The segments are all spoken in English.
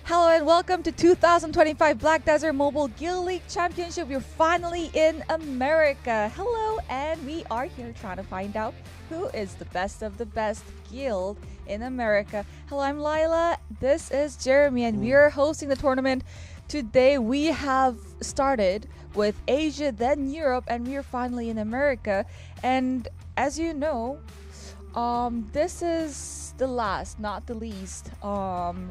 Hello and welcome to 2025 Black Desert Mobile Guild League Championship. We're finally in America. Hello, and we are here trying to find out who is the best of the best guild in America. Hello, I'm Lila. This is Jeremy, and we are hosting the tournament. Today we have started with Asia, then Europe, and we are finally in America. And as you know, this is the last, not the least,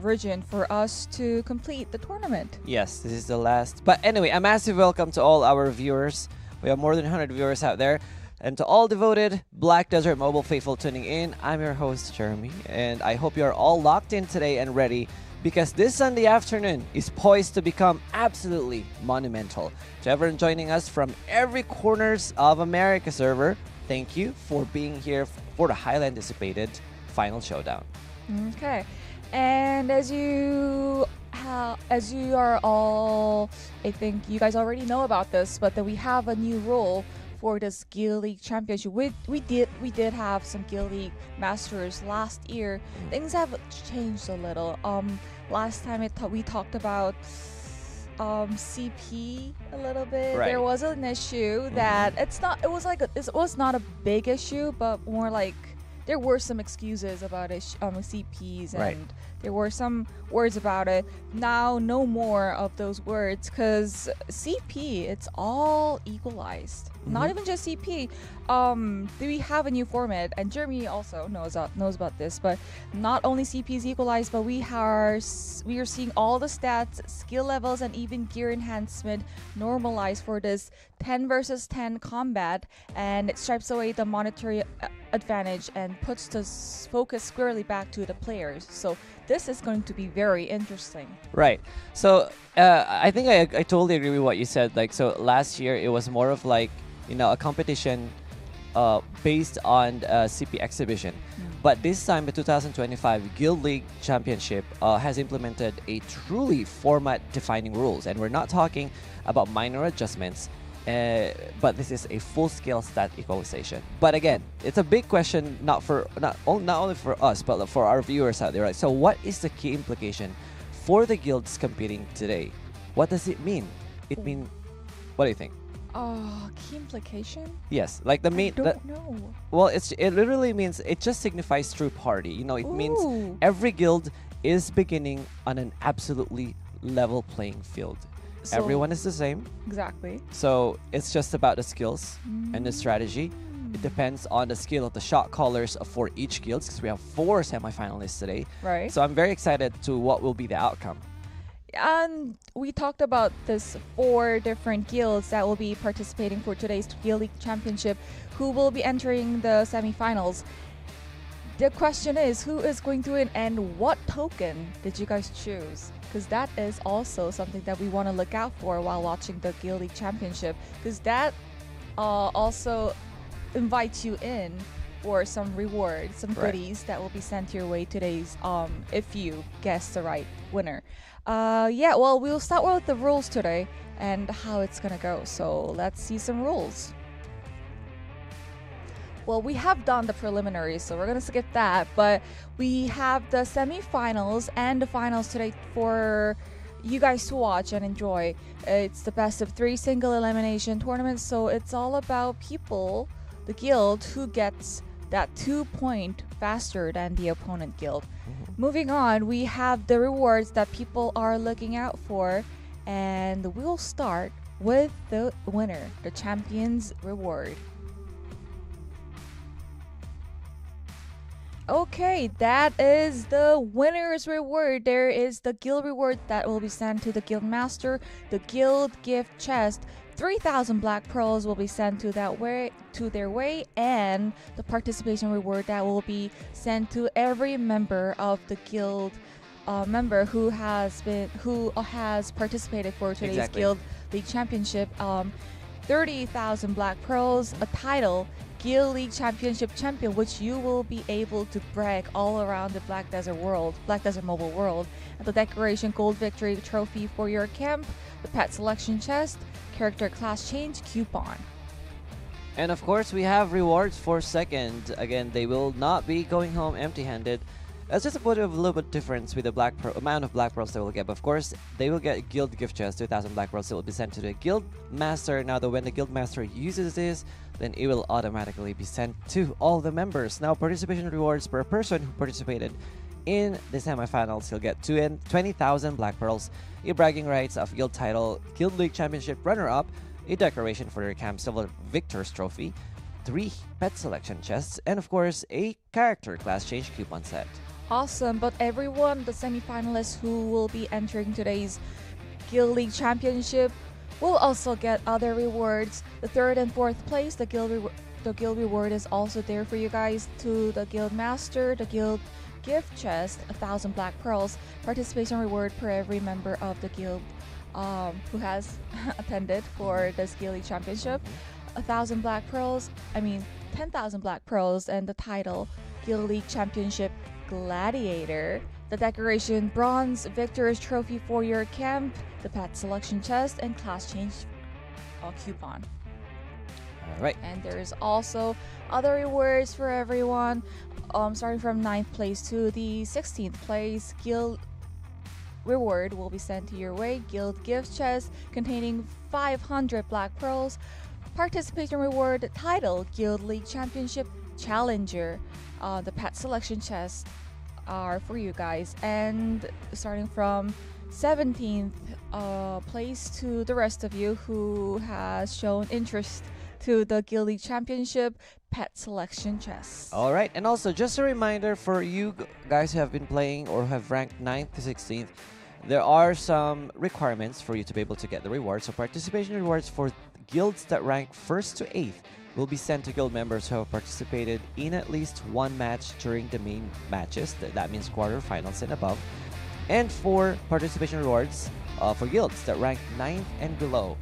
region for us to complete the tournament. Yes, this is the last. But anyway, a massive welcome to all our viewers. We have more than 100 viewers out there. And to all devoted Black Desert Mobile faithful tuning in, I'm your host, Jeremy. And I hope you're all locked in today and ready, because this Sunday afternoon is poised to become absolutely monumental. To everyone joining us from every corners of America server, thank you for being here for the highly anticipated final showdown. Okay, and as you are all, I think you guys already know about this, but that we have a new rule for this Guild League Championship. We did have some Guild League Masters last year. Things have changed a little. Last time we talked about CP a little bit. Right. There was an issue that it was not a big issue, but more like there were some excuses about CPs, and Right. there were some words about it. Now, no more of those words, because CP, it's all equalized. Not even just CP. We have a new format, and Jeremy also knows about this. But not only CP is equalized, but we are seeing all the stats, skill levels, and even gear enhancement normalized for this 10 versus 10 combat, and it stripes away the monetary advantage and puts the focus squarely back to the players. So this is going to be very interesting. Right. So I think I totally agree with what you said. Like, so last year it was more of like, a competition based on CP exhibition. But this time, the 2025 Guild League Championship has implemented a truly format-defining rules, and we're not talking about minor adjustments. But this is a full-scale stat equalization. But again, it's a big question, not only for us, but for our viewers out there. Right? So, what is the key implication for the guilds competing today? What does it mean? What do you think? Key implication? Yes, like the main. I don't know. Well, it literally means, it just signifies true party. It means Ooh. every guild is beginning on an absolutely level playing field. So- Everyone is the same. Exactly. So it's just about the skills and the strategy. It depends on the skill of the shot callers for each guild, because we have 4 semifinalists today. Right. So I'm very excited to what will be the outcome. And we talked about this 4 different guilds that will be participating for today's Guild League Championship, who will be entering the semifinals. The question is, who is going to win, and what token did you guys choose? Because that is also something that we want to look out for while watching the Guild League Championship, because that also invites you in for some rewards, some Right. goodies that will be sent your way today's if you guess the right winner. Yeah, well, we'll start with the rules today and how it's gonna go. So let's see some rules. Well, we have done the preliminaries, so we're gonna skip that. But we have the semifinals and the finals today for you guys to watch and enjoy. It's the best of 3 single elimination tournaments, so it's all about people, the guild, who gets that 2 point faster than the opponent guild. Moving on, we have the rewards that people are looking out for, and we'll start with the winner, the champion's reward. Okay, that is the winner's reward. There is the guild reward that will be sent to the guild master, the guild gift chest. 3,000 black pearls will be sent to their way, and the participation reward that will be sent to every member of the guild member who has participated for today's Exactly. Guild League Championship. 30,000 black pearls, a title, Guild League Championship champion, which you will be able to brag all around the Black Desert Mobile world, and the decoration gold victory trophy for your camp, the pet selection chest, character class change coupon. And of course, we have rewards for second. Again, they will not be going home empty-handed. That's just a bit of a little bit difference with the amount of black pearls they will get. But of course, they will get guild gift chest, 2,000 black pearls that will be sent to the guild master. Now, when the guild master uses this, then it will automatically be sent to all the members. Now, participation rewards per person who participated in the semifinals. He'll get 20,000 black pearls, a bragging rights of guild title, guild league championship runner-up, a decoration for their camp silver victor's trophy, 3 pet selection chests, and of course a character class change coupon set. Awesome, but everyone, the semifinalists who will be entering today's Guild League Championship will also get other rewards. The 3rd and 4th place, the guild reward is also there for you guys. To the guild master, the guild gift chest, 1,000 black pearls, participation reward per every member of the guild who has attended for this Guild League Championship. 10,000 black pearls, 10,000 black pearls, and the title Guild League Championship Gladiator. The decoration bronze victor's trophy for your camp, the pet selection chest, and class change coupon. All right. And there's also other rewards for everyone, starting from 9th place to the 16th place. Guild reward will be sent to your way. Guild gift chest containing 500 black pearls. Participation reward title Guild League Championship Challenger. The pet selection chest are for you guys, and starting from 17th place to the rest of you who has shown interest to the Guild League Championship pet selection chest. All right, and also just a reminder for you guys who have been playing or have ranked 9th to 16th, there are some requirements for you to be able to get the rewards. So participation rewards for guilds that rank 1st to 8th will be sent to guild members who have participated in at least one match during the main matches. That means quarterfinals and above. And for participation rewards for guilds that rank 9th and below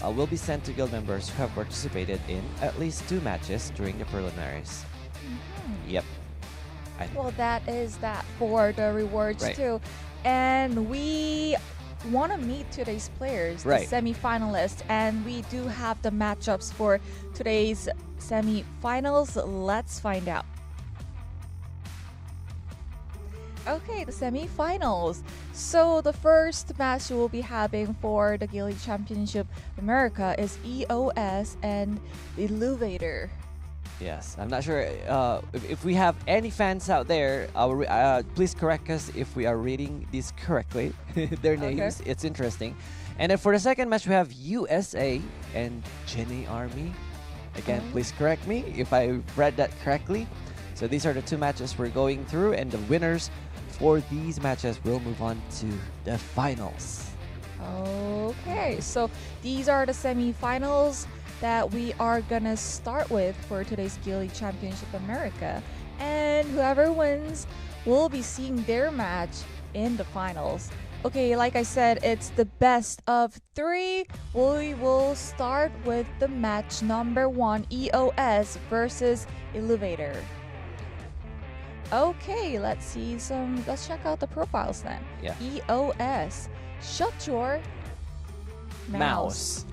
will be sent to guild members who have participated in at least 2 matches during the preliminaries. Yep. Well, that is that for the rewards Right. too. And we want to meet today's players, Right. the semi-finalists, and we do have the matchups for today's semi-finals. Let's find out. Okay, the semi-finals. So the first match we'll be having for the Guild League Championship America is EOS and Illuvator. Yes, I'm not sure if we have any fans out there. Please correct us if we are reading these correctly. Their names, it's interesting. And then for the second match, we have USA and Jenny Army. Again, please correct me if I read that correctly. So these are the 2 matches we're going through, and the winners for these matches will move on to the finals. Okay, so these are the semi-finals that we are gonna start with for today's Guild League Championship America, and whoever wins will be seeing their match in the finals. Okay, like I said, it's the best of 3. We will start with the match number 1, EOS versus Illuvator. Okay, let's check out the profiles then. Yeah. EOS, shut your mouse.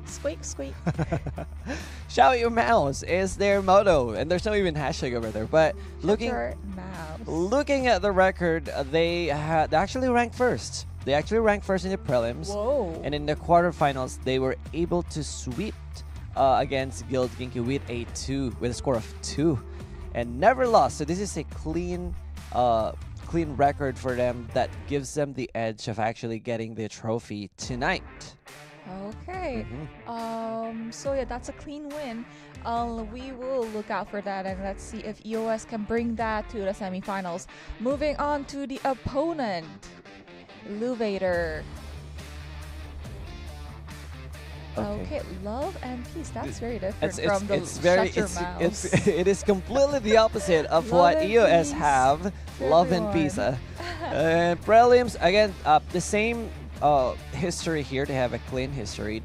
Squeak, squeak. Shout your mouse is their motto, and there's no even hashtag over there. But looking at the record, they actually ranked first. They actually ranked first in the prelims. Whoa. And in the quarterfinals, they were able to sweep against Guild Ginky with a score of 2, and never lost. So this is a clean record for them that gives them the edge of actually getting the trophy tonight. Okay. So yeah, that's a clean win. We will look out for that, and let's see if EOS can bring that to the semifinals. Moving on to the opponent, Illuvator. Okay, love and peace. That's very different from the shut your mouse. It is completely the opposite of Love what and EOS peace have. to Love and everyone. peace. Prelims again, the same history here. They have a clean history.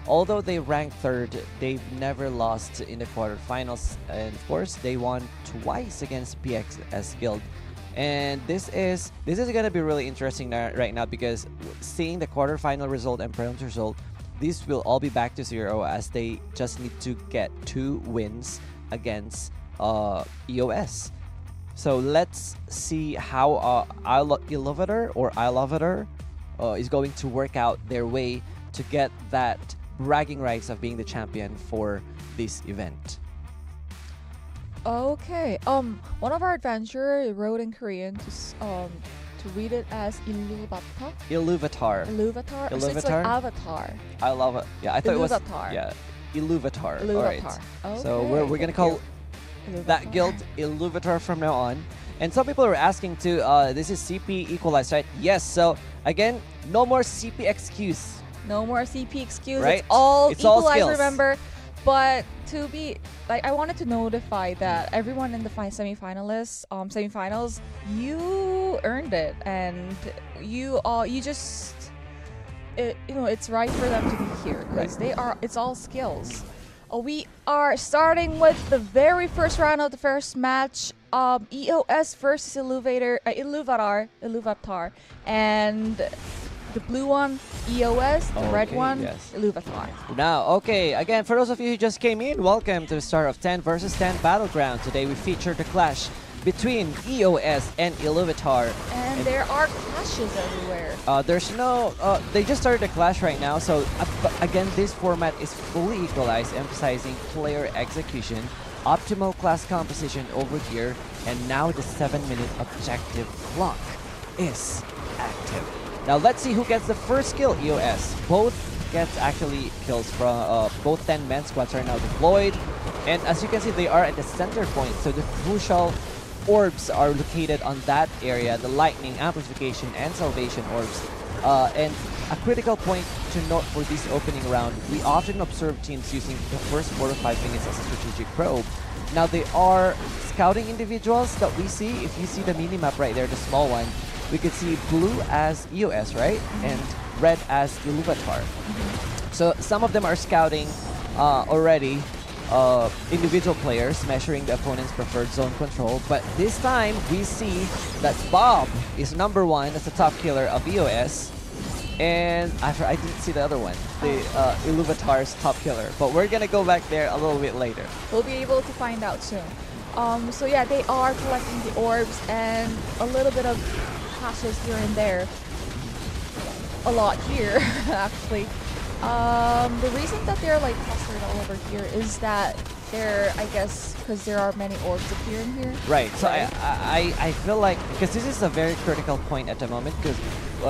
Although they ranked 3rd, they've never lost in the quarterfinals, and of course they won twice against PXS Guild. And this is gonna be really interesting right now, because seeing the quarterfinal result and prelims result, these will all be back to 0 as they just need to get 2 wins against EOS. So let's see how Ilovator is going to work out their way to get that bragging rights of being the champion for this event. Okay. One of our adventurer wrote in Korean to read it as Iluvatar. Iluvatar. Iluvatar. So it's like Avatar. I love it. Yeah, I thought it was Iluvatar. Iluvatar. Iluvatar. All right. Okay. So we're gonna call that Iluvatar. guild Iluvatar from now on. And some people are asking too, this is CP equalized, right? Yes, so again, no more CP excuse. No more CP excuse. Right? It's all It's all equalized, skills. remember? But to be like, I wanted to notify that everyone in the semifinalists, semifinals, you earned it, and you just, it's right for them to be here because it's all skills. We are starting with the very first round of the first match. EOS versus Iluvatar, and the blue one, EOS, the red Okay, one, yes. Iluvatar. Now, okay, again, for those of you who just came in, welcome to the start of 10 versus 10 Battleground. Today we feature the clash between EOS and Iluvatar. And there are clashes everywhere. There's no, they just started the clash right now, so again, this format is fully equalized, emphasizing player execution, optimal class composition over here, and now the 7-minute objective clock is active. Now let's see who gets the first kill. EOS both gets actually kills from both 10-man squads are now deployed, and as you can see, they are at the center point, so the crucial orbs are located on that area, the lightning, amplification, and salvation orbs. And a critical point to note for this opening round, we often observe teams using the first 4 to 5 minutes as a strategic probe. Now they are scouting individuals that we see. If you see the mini-map right there, the small one, we could see blue as EOS, right? And red as Iluvatar. So some of them are scouting already individual players, measuring the opponent's preferred zone control. But this time, we see that Bob is #1 as the top killer of EOS. And I didn't see the other one, the Iluvatar's top killer. But we're gonna go back there a little bit later. We'll be able to find out soon. So yeah, they are collecting the orbs and a little bit of clashes here and there. A lot here, actually. The reason that they're like clustered all over here is that they're, I guess, because there are many orbs appearing here. Right. So I feel like, because this is a very critical point at the moment, because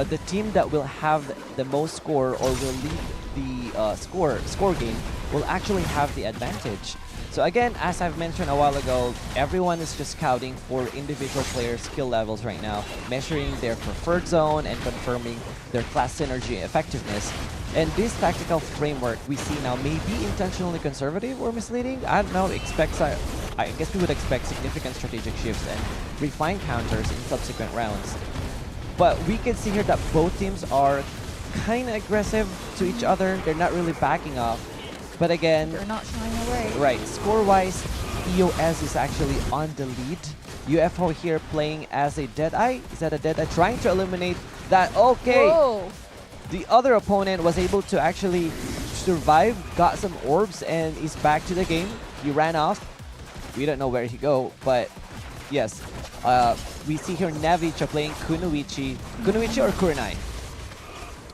the team that will have the most score or will lead the score game will actually have the advantage. So again, as I've mentioned a while ago, everyone is just scouting for individual players' skill levels right now, measuring their preferred zone and confirming their class synergy effectiveness. And this tactical framework we see now may be intentionally conservative or misleading. I don't know, I guess we would expect significant strategic shifts and refined counters in subsequent rounds. But we can see here that both teams are kind of aggressive to each other. They're not really backing off. But again, They're not shying away. right, score-wise, EOS is actually on the lead. UFO here playing as a Deadeye. Is that a Deadeye? Trying to eliminate that. Okay. Whoa. The other opponent was able to actually survive, got some orbs, and is back to the game. He ran off. We don't know where he go, but yes. We see here Navicha playing Kunoichi. Kunoichi or Kurenai?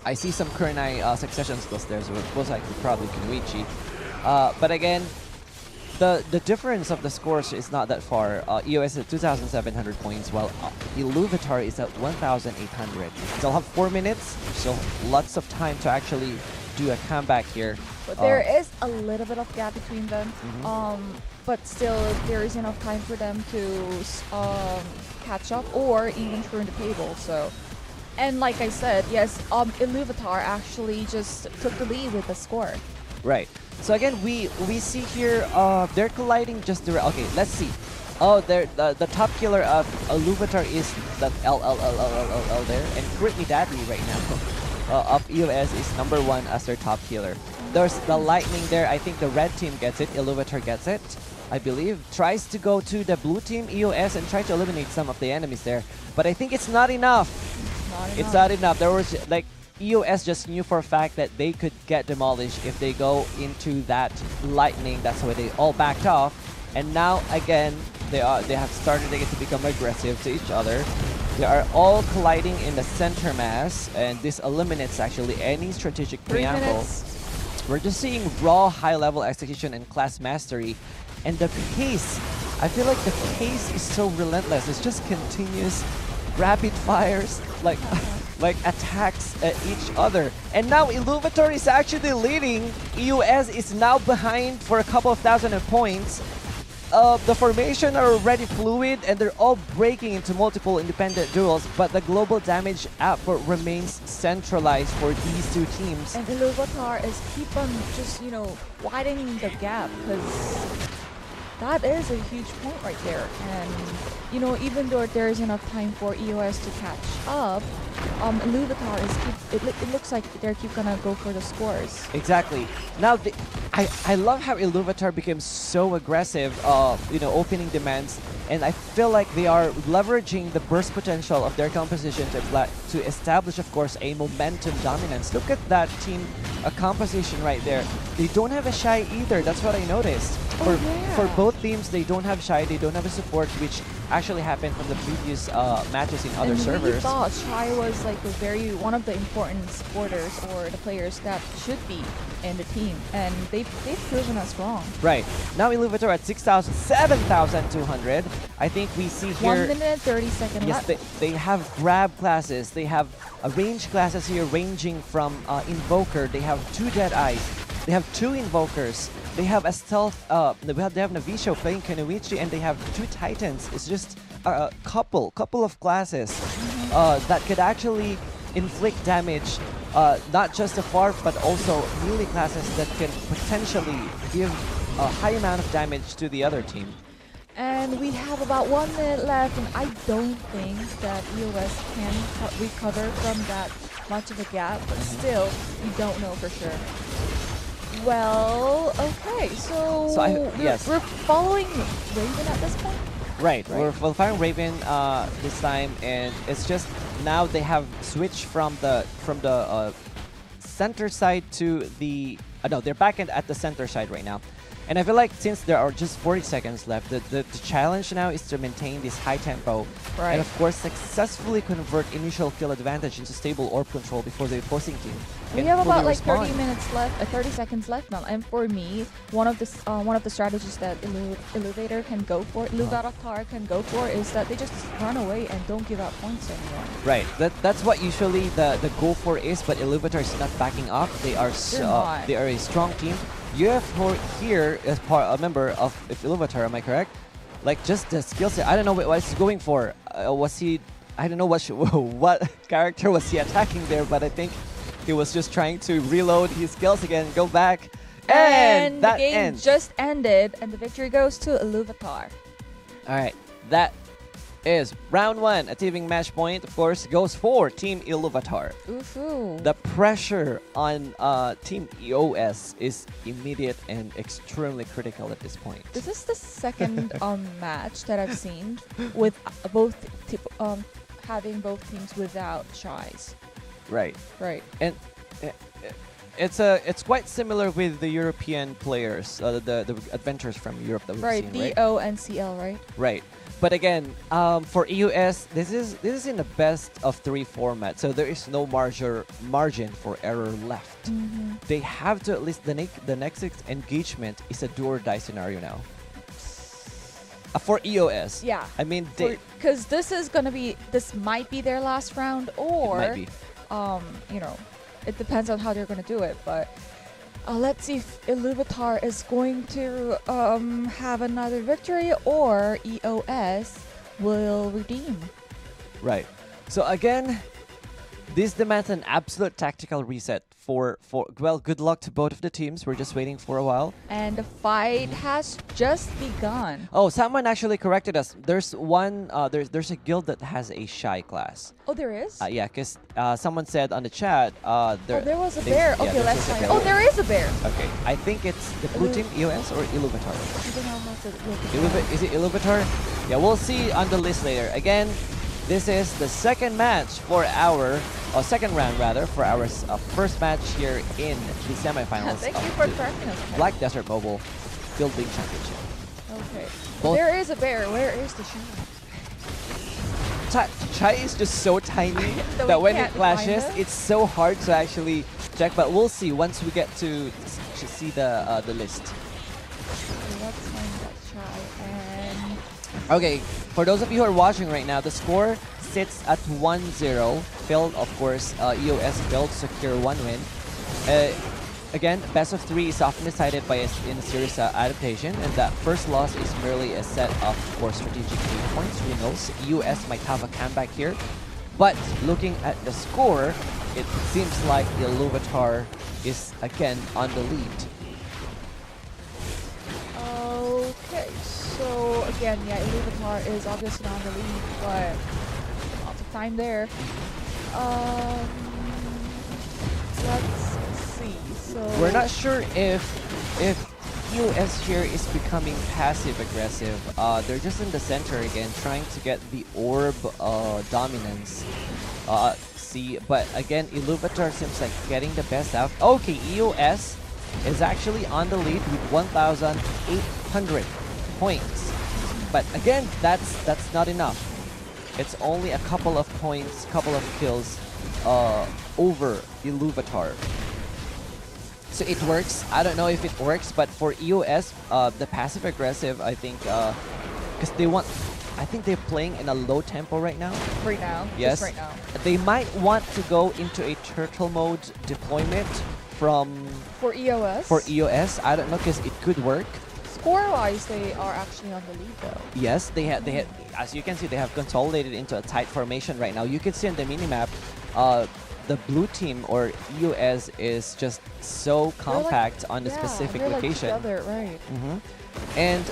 I see some Kurenai succession skills there, so it was like probably Kunoichi. But again, the difference of the scores is not that far. EOS is at 2,700 points, while Iluvatar is at 1,800. They'll have 4 minutes, so lots of time to actually do a comeback here. But there is a little bit of gap between them. But still, there is enough time for them to catch up or even turn the table. So, and like I said, yes, Iluvatar actually just took the lead with the score. Right. So again, we see here they're colliding just direct. Okay, let's see. Oh, the top killer of Iluvatar is that L there, and Brittany Dadley right now of EOS is #1 as their top killer. There's the lightning there. I think the red team gets it. Iluvatar gets it, I believe. Tries to go to the blue team EOS and try to eliminate some of the enemies there, but I think it's not enough. It's not enough. There was like EOS just knew for a fact that they could get demolished if they go into that lightning. That's why they all backed off. And now again, They have started to become aggressive to each other. They are all colliding in the center mass, and this eliminates actually any strategic 3 preamble. minutes. We're just seeing raw high-level execution and class mastery, and the pace. I feel like the pace is so relentless. It's just continuous, rapid fires, like like attacks at each other. And now Illuvator is actually leading. EUS is now behind for a couple of thousand points. The formation are already fluid and they're all breaking into multiple independent duels, but the global damage output remains centralized for these two teams. And Iluvatar is keep on just, you know, widening the gap, because that is a huge point right there. And, you know, even though there is enough time for EOS to catch up, Iluvatar is it looks like they're gonna go for the scores. Exactly. Now, I love how Iluvatar became so aggressive, you know, opening demands, and I feel like they are leveraging the burst potential of their composition to establish, of course, a momentum dominance. Look at that team composition right there. They don't have a Shy either. That's what I noticed. For both teams, they don't have Shy. They don't have a support, which actually happened from the previous matches in other servers. We thought Shy was like one of the important supporters or the players that should be in the team, and they've proven us wrong. Right. Now Iluvatar at 7,200. I think we see here 1 minute and 30 seconds yes, left. they have grab classes. They have range classes here ranging from Invoker. They have 2 Dead Eyes. They have 2 Invokers. They have a stealth. They have Navisho playing Kenoichi, and they have 2 Titans. It's just a couple of classes that could actually inflict damage, not just afar, but also melee classes that can potentially give a high amount of damage to the other team. And we have about 1 minute left, and I don't think that EOS can recover from that much of a gap, but still, we don't know for sure. Well, okay, so we're following Raven at this point? Right. We're following Raven this time, and it's just now they have switched from the center side to the no, they're back at the center side right now. And I feel like since there are just 40 seconds left, the challenge now is to maintain this high tempo and of course successfully convert initial kill advantage into stable orb control before the opposing team. We have about like 30 minutes left, 30 seconds left now. And for me, one of the strategies that Iluvatar can go for, Iluvatar can go for, is that they just run away and don't give out points anymore. Right. That's what usually the goal for is, but Iluvatar is not backing up. They are they are a strong team. UF here is a member of Iluvatar, am I correct? Like just the skill set. I don't know what he's going for. Was he? I don't know what character was he attacking there, but I think he was just trying to reload his skills again, go back, and that the game ends. just ended, and the victory goes to Iluvatar. All right, that is round 1. Achieving match point, of course, goes for Team Iluvatar. Ooh. The pressure on Team EOS is immediate and extremely critical at this point. This is the second match that I've seen with having both teams without Shies. Right. Right. And it's quite similar with the European players, the adventurers from Europe that we've seen, right? DO and CL, right? Right. But again, for EUS, this is in the best of 3 format, so there is no margin for error left. They have to at least the next engagement is a do or die scenario now. For EOS, yeah. I mean, because this might be their last round, or it might be. You know, it depends on how they're gonna do it, but. Let's see if Iluvatar is going to have another victory, or EOS will redeem. Right. So again, this demands an absolute tactical reset well, good luck to both of the teams. We're just waiting for a while. And the fight has just begun. Oh, someone actually corrected us. There's one there's a guild that has a Shy class. Oh, there is? Yeah, because someone said on the chat there was a bear. Okay, let's try it. Oh, there is a bear. Okay, I think it's the blue team, EOS or Iluvatar. I don't know how to look at Is it Iluvatar? Yeah, we'll see on the list later. Again, this is the second match for our second round rather for our first match here in the semifinals. Thank you for correcting us. Black Desert Mobile Field League Championship. Okay. Both- There is a bear. Where is the Shy? Chai is just so tiny That that we when it can't find clashes, them? it's so hard to actually check. But we'll see once we get to see the list. Okay, let's find that Shy. And Okay, for those of you who are watching right now, the score sits at 1-0. Failed, of course. EOS failed to secure one win. Again, best of 3 is often decided by in a series adaptation, and that first loss is merely a set of strategic 8 points. Who knows? EOS might have a comeback here, but looking at the score, it seems like Iluvatar is again on the lead. okay, so again, yeah, Iluvatar is obviously on the lead, but lots of time there. Let's see. So We're not sure if EOS here is becoming passive aggressive. They're just in the center again, trying to get the orb dominance. See, but again, Iluvatar seems like getting the best out. Okay, EOS is actually on the lead with 1,800 points. But again, that's not enough. It's only a couple of points, couple of kills over Iluvatar. So it works. I don't know if it works, but for EOS, the passive aggressive, I think, because they want, I think they're playing in a low tempo right now. right now, Yes. just right now. They might want to go into a turtle mode deployment from For EOS, for EOS. I don't know, because it could work. score-wise, they are actually on the lead though. Yes, they had, as you can see, they have consolidated into a tight formation right now. You can see on the minimap, the blue team or EOS is just so compact on a specific they're location. Like together, right? And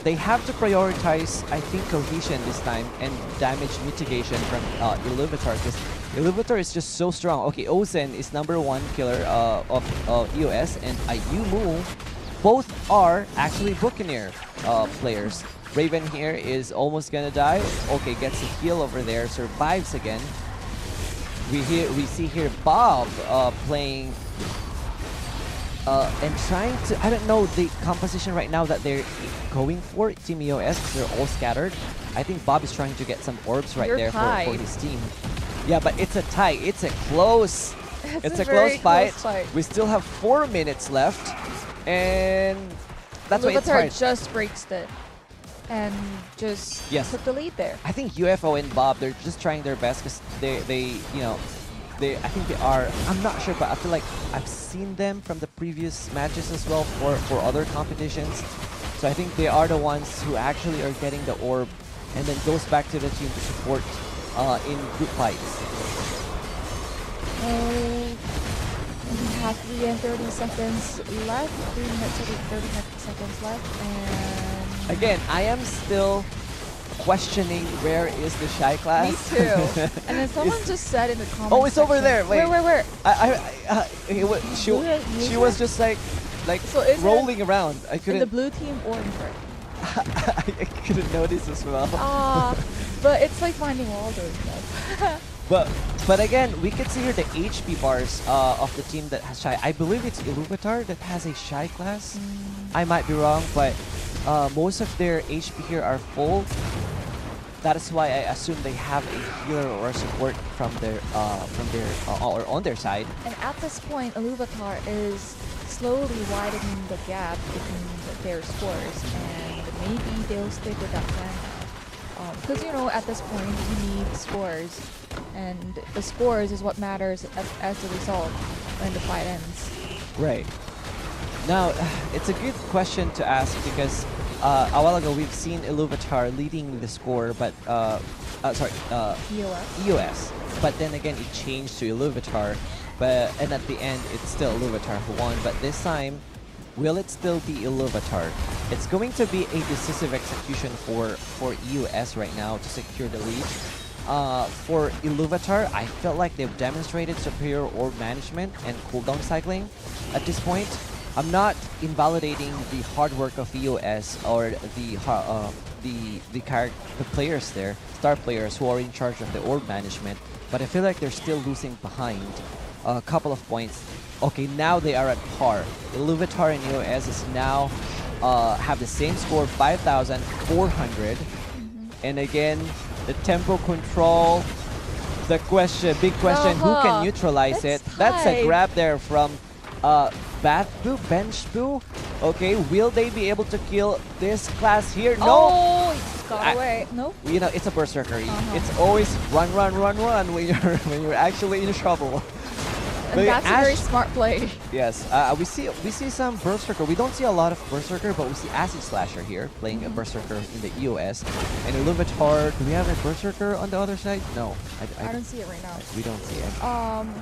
they have to prioritize, I think, cohesion this time and damage mitigation from Iluvatar, because Iluvatar is just so strong. Okay, Ozen is #1 killer of EOS, and Ayumu, both are actually Buccaneer players. Raven here is almost gonna die. Okay, gets a heal over there, survives again. We see here Bob playing and trying to, I don't know the composition right now that they're going for, Team EOS, because they're all scattered. I think Bob is trying to get some orbs right there for his team. Yeah, but it's a tie. It's a close. It's a close fight. We still have 4 minutes left, and that's why it's hard. just breaks it and just Yes. took the lead there. I think UFO and Bob, they're just trying their best, because they you know, I think they are, I'm not sure, but I feel like I've seen them from the previous matches as well for other competitions. So I think they are the ones who actually are getting the orb and then goes back to the team to support in group fights. We have 3 and 30 seconds left. 3 minutes and 30 seconds left, and Again, I am still questioning where is the Shy class. me too. And then someone just said in the comments. Oh, it's over there. Wait. Where? She was just like So is it rolling around. I In the couldn't blue team or in red? I couldn't notice as well. But it's like finding Waldo stuff. But again, we can see here the HP bars of the team that has Shy. I believe it's Iluvatar that has a Shy class. I might be wrong, but most of their HP here are full. That is why I assume they have a healer or support from their or on their side. And at this point, Iluvatar is slowly widening the gap between their scores, and maybe they'll stick with that plan. Because you know, at this point, you need scores, and the scores is what matters as the result when the fight ends. Right. Now, it's a good question to ask, because a while ago we've seen Iluvatar leading the score, but EOS. But then again, it changed to Iluvatar, and at the end, it's still Iluvatar who won. But this time, will it still be Iluvatar? It's going to be a decisive execution for EOS right now to secure the lead. For Iluvatar, I felt like they've demonstrated superior orb management and cooldown cycling at this point. I'm not invalidating the hard work of EOS or the players there, star players who are in charge of the orb management, but I feel like they're still losing behind a couple of points. Okay, now they are at par. Iluvatar and EOS is now have the same score, 5,400. And again, the tempo control, the big question, who can neutralize it? That's a grab there from Bench Boo. Okay, will they be able to kill this class here? No. Oh, he got away. No. You know, it's a berserker. It's always run when you're actually in trouble. And that's a very smart play. Yes, we see some berserker. We don't see a lot of berserker, but we see Acid Slasher here playing a berserker in the EOS. And Illuvatar, do we have a berserker on the other side? No, I don't see it right now. We don't see it.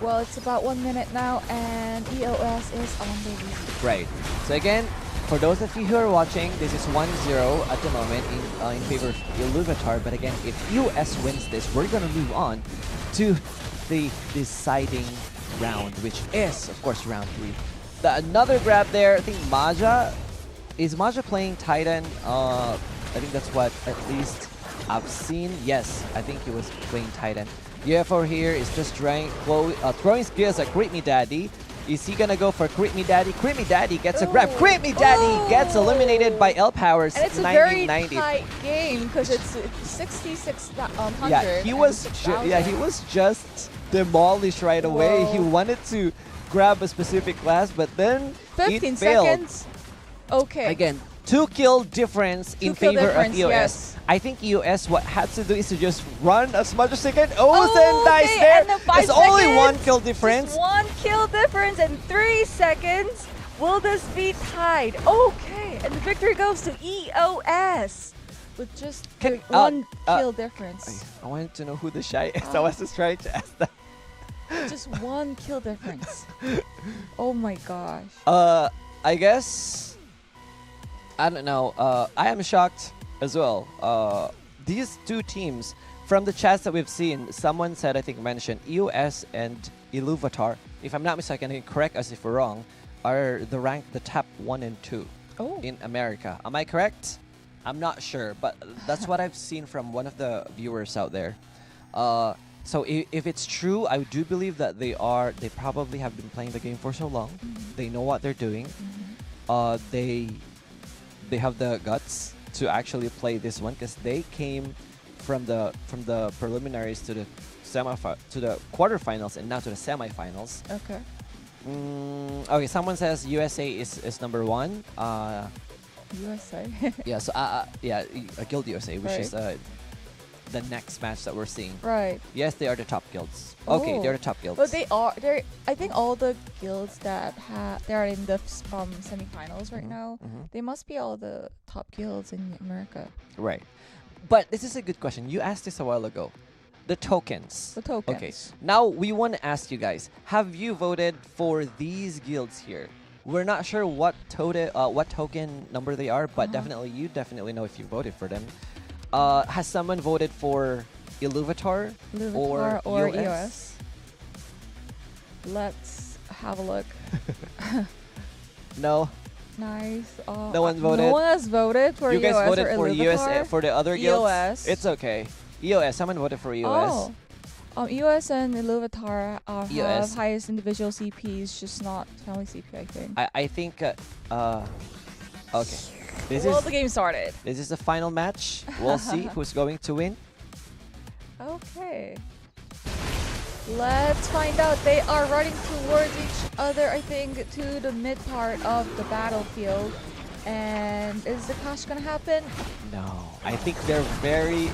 Well, it's about 1 minute now, and EOS is on the lead. Right. So again, for those of you who are watching, this is 1-0 at the moment in favor of Illuvatar. But again, if EOS wins this, we're gonna move on to the deciding round, which is, of course, round 3. Another grab there. I think Maja. Is Maja playing Titan? I think that's what at least I've seen. Yes, I think he was playing Titan. UFO here is just throwing skills at Crit Me Daddy. Is he gonna go for Crit Me Daddy? Crit Me Daddy gets a grab. Crit Me Daddy gets eliminated by L Powers. And it's a very tight game because it's 6600. Yeah, he was just demolished right away. He wanted to grab a specific class, but then 15 it failed. seconds. Okay. Again, 2-kill difference in favor of EOS. Yes. I think EOS what had to do is to just run as much as they can. Ozen dies there. It's only 1 kill difference. Just 1 kill difference in 3 seconds. Will this be tied? Okay, and the victory goes to EOS with just 1 kill difference. I wanted to know who the shy is. I was just trying to ask that. Just 1 kill difference. Oh my gosh. I guess, I don't know. I am shocked as well. These two teams, from the chats that we've seen, someone said, I think mentioned, EOS and Illuvatar, if I'm not mistaken, correct us if we're wrong, are the top 1 and 2 in America. Am I correct? I'm not sure, but that's what I've seen from one of the viewers out there. So if it's true, I do believe that they probably have been playing the game for so long. They know what they're doing. They have the guts to actually play this one because they came from the preliminaries to the quarterfinals and now to the semifinals. Okay. Okay, someone says USA is number 1. USA. Yeah. So yeah, Guild USA, which is the next match that we're seeing. Right. Yes, they are the top guilds. Okay, they're the top guilds. But they're I think all the guilds that they're in the semifinals right now, they must be all the top guilds in America. Right. But this is a good question. You asked this a while ago. The tokens. The tokens. Okay. Now we want to ask you guys, have you voted for these guilds here? We're not sure what token number they are, but you definitely know if you voted for them. Has someone voted for Illuvatar or EOS? Let's have a look. No. Nice. No one voted. No one has voted for EOS. You guys voted for Illuvatar? for the other guilds. EOS. It's okay. EOS. Someone voted for EOS. EOS and Illuvatar have highest individual CPs, just not family CP, I think. I think. Okay. The game started. This is the final match. We'll see who's going to win. Okay. Let's find out. They are running towards each other, I think, to the mid part of the battlefield. And is the clash gonna happen? No. I think they're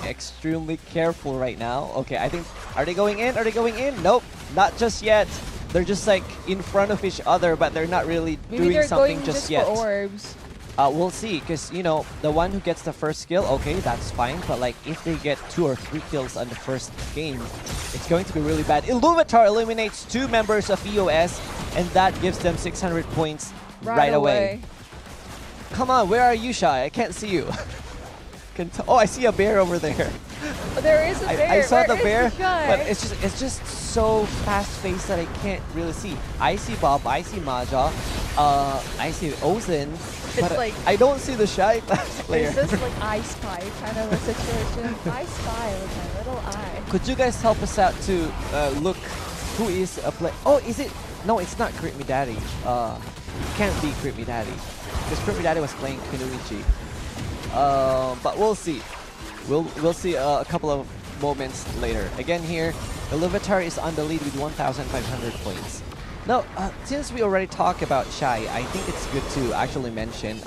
extremely careful right now. Okay, I think, are they going in? Are they going in? Nope, not just yet. They're just like in front of each other, but they're not really doing something just yet. For orbs. We'll see, because, you know, the one who gets the first kill, okay, that's fine. But, like, if they get 2 or 3 kills on the first game, it's going to be really bad. Illuvatar eliminates 2 members of EOS, and that gives them 600 points right away. Come on, where are you, Shy? I can't see you. Oh, I see a bear over there. There is a bear. I saw the bear, but it's just so fast-paced that I can't really see. I see Bob, I see Maja, I see Ozen, but like, I don't see the Shy player. Is this like I Spy kind of a situation? I spy with my little eye. Could you guys help us out to look who is a player? Oh, is it? No, it's not Crit Me Daddy. can't be Creepy Daddy. Because Creepy Daddy was playing Kunoichi. But we'll see. We'll see a couple of moments later. Again here, Iluvatar is on the lead with 1,500 points. Now, since we already talked about Shy, I think it's good to actually mention,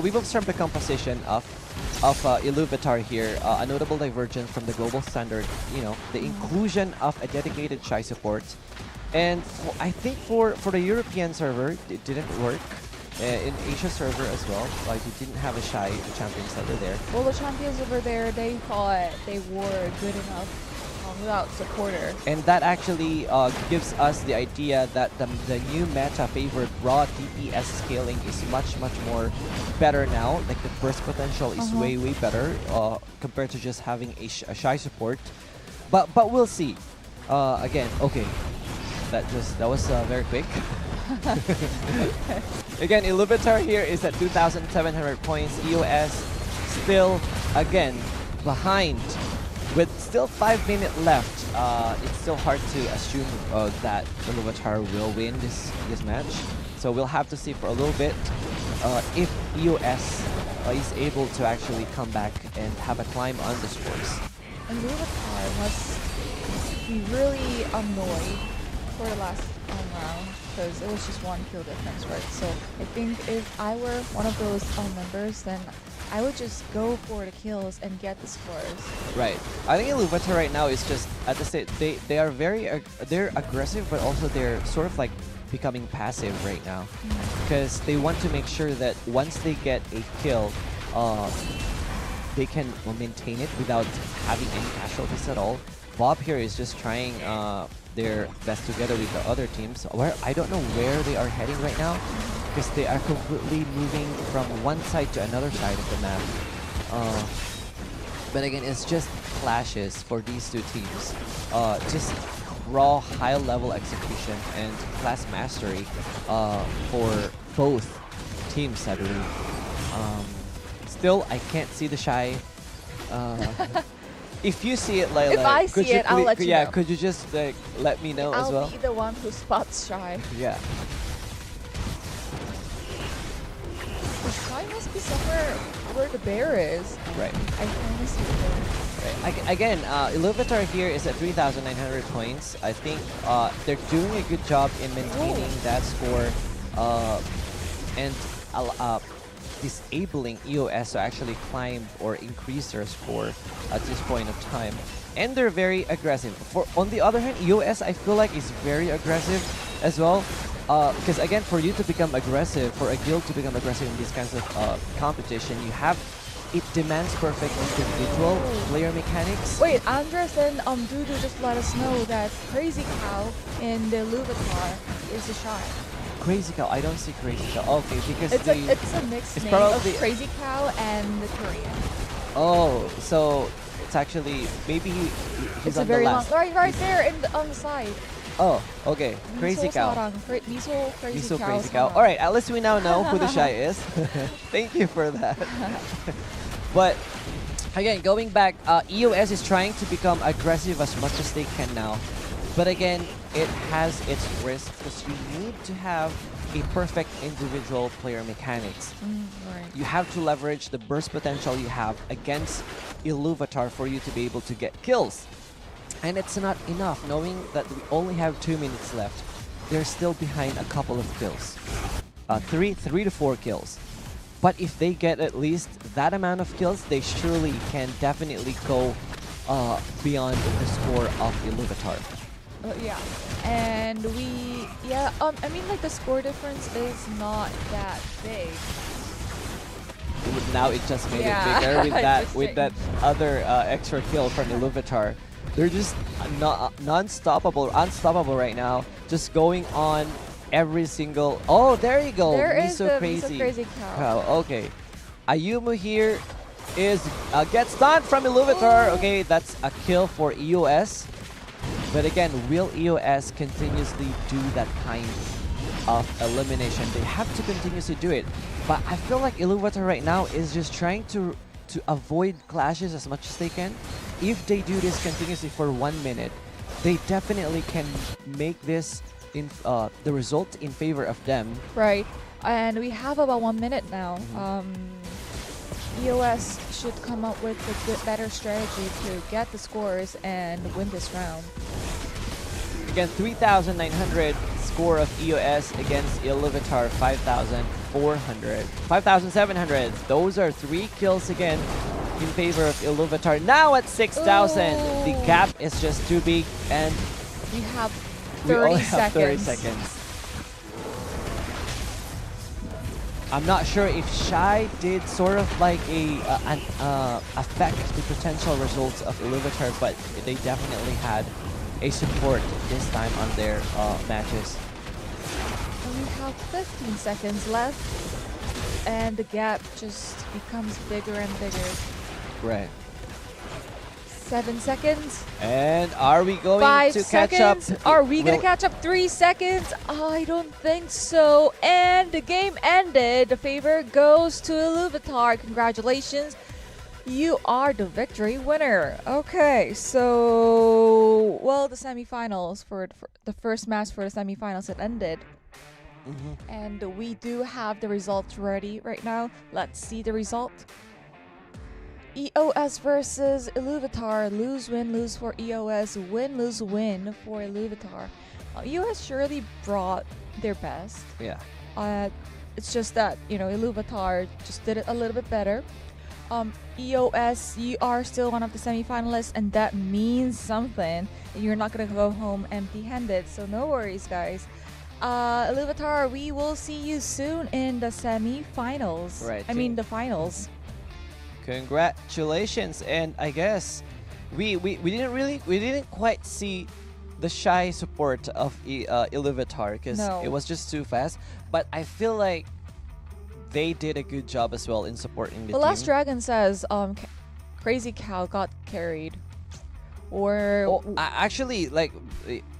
we've observed the composition of Iluvatar here, a notable divergence from the global standard, the inclusion of a dedicated Shy support. And I think for the European server, it didn't work. In Asia server as well, like you didn't have a Shy champions over there. Well, the champions over there, they thought they were good enough without supporter. And that actually gives us the idea that the new meta favored raw DPS scaling is much more better now. Like the burst potential is way better compared to just having a Shy support. But we'll see. Again, okay, that was very quick. Again, Iluvatar here is at 2,700 points. EOS still, again, behind. With still 5 minutes left, it's still hard to assume that Iluvatar will win this match. So we'll have to see for a little bit if EOS is able to actually come back and have a climb on the scores. And Iluvatar must be really annoyed for the last round, because it was just 1 kill difference, right? So I think if I were one of those members, then I would just go for the kills and get the scores. Right. I think Iluvatar right now is just at the state they are they're aggressive, but also they're sort of like becoming passive right now, because they want to make sure that once they get a kill, they can maintain it without having any casualties at all. Bob here is just trying their best together with the other teams. Where I don't know where they are heading right now, because they are completely moving from one side to another side of the map. But again, it's just clashes for these two teams. Just raw high-level execution and class mastery for both teams, I believe. Still, I can't see the Shy. If you see it, Layla, if I see it, I'll let you know. Yeah, could you just let me know as well? I'll be the one who spots Shy. Yeah. The Shy must be somewhere where the bear is. Right. I can see the bear. Right. Again, Iluvatar here is at 3,900 points. I think they're doing a good job in maintaining that score and disabling EOS to actually climb or increase their score at this point of time. And they're very aggressive. On the other hand, EOS I feel like is very aggressive as well. Because again, for you to become aggressive, for a guild to become aggressive in these kinds of competition, it demands perfect individual player mechanics. Wait, Andres and Dudu just let us know that Crazy Cow in the Iluvatar is the Shy. Crazy Cow, I don't see Crazy Cow. Okay, because it's a mixed name of Crazy Cow and the Korean. Oh, so it's actually maybe he's on the last. Right there on the side. Oh, okay. Crazy Cow. Miso Crazy Cow. All right, at least we now know who the Shy is. Thank you for that. But again, going back, EOS is trying to become aggressive as much as they can now. But again, it has its risks because you need to have a perfect individual player mechanics. Right. You have to leverage the burst potential you have against Iluvatar for you to be able to get kills. And it's not enough, knowing that we only have 2 minutes left. They're still behind a couple of kills. 3 to 4 kills. But if they get at least that amount of kills, they surely can definitely go beyond the score of Iluvatar. Yeah, and I mean, like, the score difference is not that big. Now it just made it bigger with that other extra kill from Iluvatar. They're just unstoppable right now. Just going on every single. Oh, there you go. There is Miso the Crazy Miso Crazy Cow. Okay, Ayumu here gets stunned from Iluvatar. Okay, that's a kill for EOS. But again, will EOS continuously do that kind of elimination? They have to continuously do it. But I feel like Iluvatar right now is just trying to avoid clashes as much as they can. If they do this continuously for 1 minute, they definitely can make this in the result in favor of them. Right. And we have about 1 minute now. EOS should come up with a better strategy to get the scores and win this round. Again, 3,900 score of EOS against Iluvatar 5,400. 5,700. Those are 3 kills again in favor of Iluvatar. Now at 6,000. The gap is just too big, and we have we 30 only seconds. have 30 seconds. I'm not sure if Shy did sort of like affect the potential results of Iluvatar, but they definitely had a support this time on their matches. And we have 15 seconds left, and the gap just becomes bigger and bigger. Right. 7 seconds. And are we going 5 to seconds. catch up? Are we going to catch up? 3 seconds? I don't think so. And the game ended. The favor goes to Iluvatar. Congratulations. You are the victory winner. Okay, so well, the semifinals for the first match for the semifinals had ended. And we do have the results ready right now. Let's see the result. EOS versus Iluvatar. Lose, win, lose for EOS. Win, lose, win for Iluvatar. EOS surely brought their best. Yeah. It's just that, you know, Iluvatar just did it a little bit better. EOS, you are still one of the semifinalists, and that means something. You're not gonna go home empty-handed, so no worries, guys. Iluvatar, we will see you soon in the semifinals. Right. I mean the finals. Congratulations, and I guess we didn't quite see the Shy support of Iluvatar because it was just too fast. But I feel like they did a good job as well in supporting the team. Last Dragon says Crazy Cow got carried, or actually, like,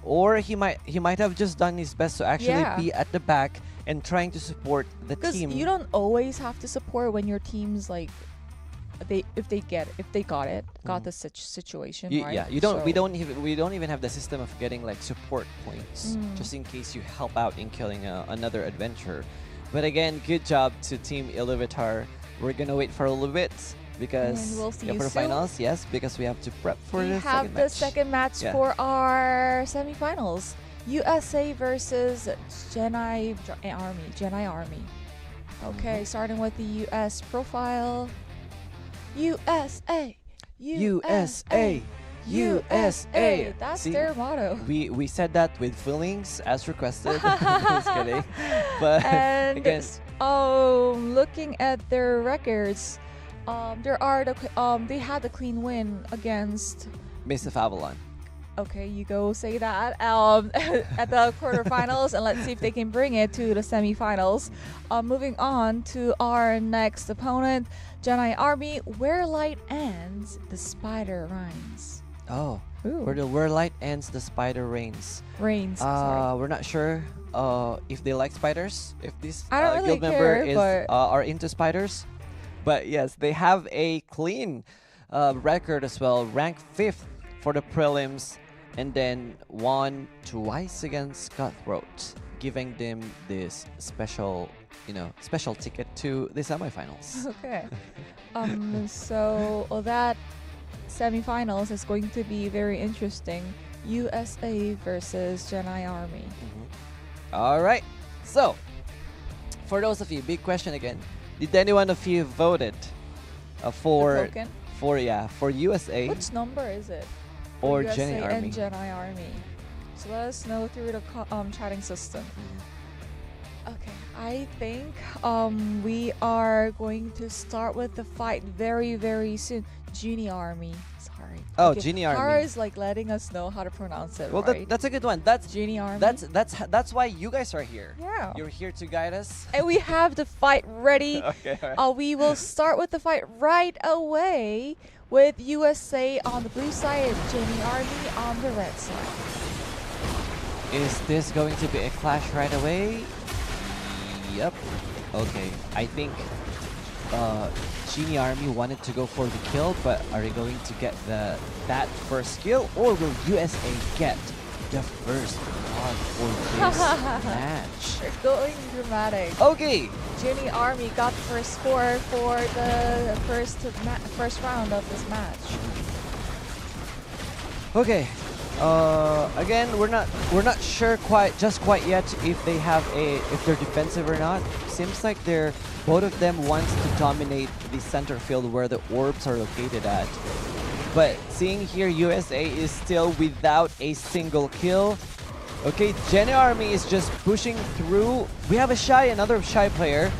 or he might have just done his best to actually be at the back and trying to support the team. Because you don't always have to support when your team's like. If they got the situation right. Yeah, you don't. We don't even have the system of getting like support points just in case you help out in killing another adventurer. But again, good job to Team Iluvatar. We're gonna wait for a little bit because we'll see you for the soon. finals, yes, because we have to prep for the second match. We have the second match for our semifinals. USA versus Genai Army. Okay, starting with the US profile. USA. That's their motto. We said that with feelings as requested. Just kidding. But and again, looking at their records, they had the clean win against Mist of Avalon. Okay, you go say that at the quarterfinals, and let's see if they can bring it to the semifinals. Moving on to our next opponent, Genai Army. Where light ends, the spider reigns. Oh, where light ends, the spider reigns. Sorry. We're not sure if they like spiders. If this I don't really guild member care, are into spiders, but yes, they have a clean record as well. Rank 5th for the prelims. And then won twice against Cutthroat, giving them this special ticket to the semifinals. Okay. So that semifinals is going to be very interesting. USA versus Genai Army. All right. So, for those of you, big question again. Did any one of you voted for USA? Which number is it? Or USA Genai Army. and Genai Army. So let us know through the chatting system. Okay, I think we are going to start with the fight very, very soon. Genie Army. Sorry. Oh, okay. Genie Army. Kara is like letting us know how to pronounce it. Well, right? that's a good one. That's Genie Army. That's why you guys are here. Yeah. You're here to guide us. And we have the fight ready. Okay. All right. We will start with the fight right away with USA on the blue side and Genie Army on the red side. Is this going to be a clash right away? Yep. Okay. I think Genie Army wanted to go for the kill, but are they going to get that first kill, or will USA get the first blood for this match. They're going dramatic. Okay. Ginny Army got the first score for the first round of this match. Okay. Again, we're not sure just quite yet if they're defensive or not. Seems like both of them wants to dominate the center field where the orbs are located at. But seeing here, USA is still without a single kill. Okay, Jenny Army is just pushing through. We have another Shy player.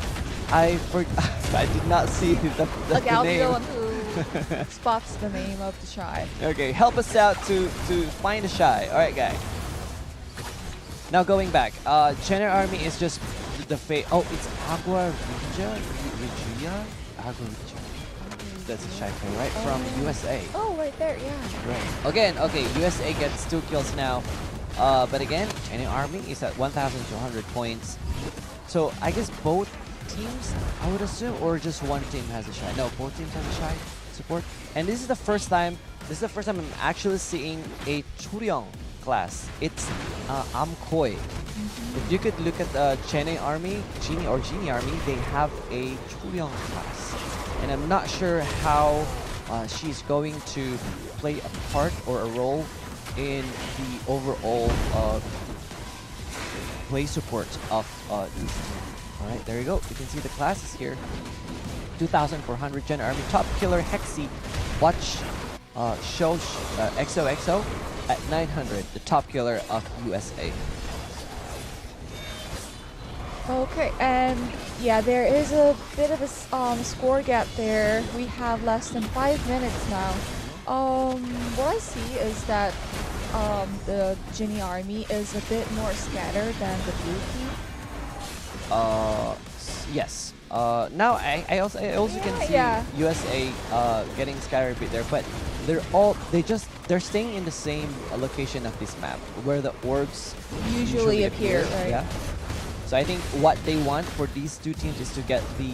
I did not see the Okay, I'll be name. the one who spots the name of the Shy. Okay, help us out to find a Shy. All right, guy. Now going back, Jenner Army is just oh, it's Agua Regia? Agua Regia. That's a Shy player, right? From USA. Oh, right there, yeah. Right. Again, okay, USA gets 2 kills now. But again, Jenner Army is at 1,200 points. So I guess both teams, I would assume, or just one team has a Shy. No, both teams have a Shy support. And this is the first time I'm actually seeing a Churyong class. It's Amkoi. If you could look at Genie Army, they have a Churyong class. And I'm not sure how she's going to play a part or a role in the overall play support of this team. Alright, there you go. You can see the classes here. 2,400 Gen Army top killer Hexy. Watch show XOXO at 900, the top killer of USA. Okay, and yeah, there is a bit of a score gap there. We have less than 5 minutes now. What I see is that the Ginny Army is a bit more scattered than the blue team. Yes. Now I also can see USA getting scattered a bit there, but they're staying in the same location of this map where the orbs usually appear, right? Yeah. So I think what they want for these two teams is to get the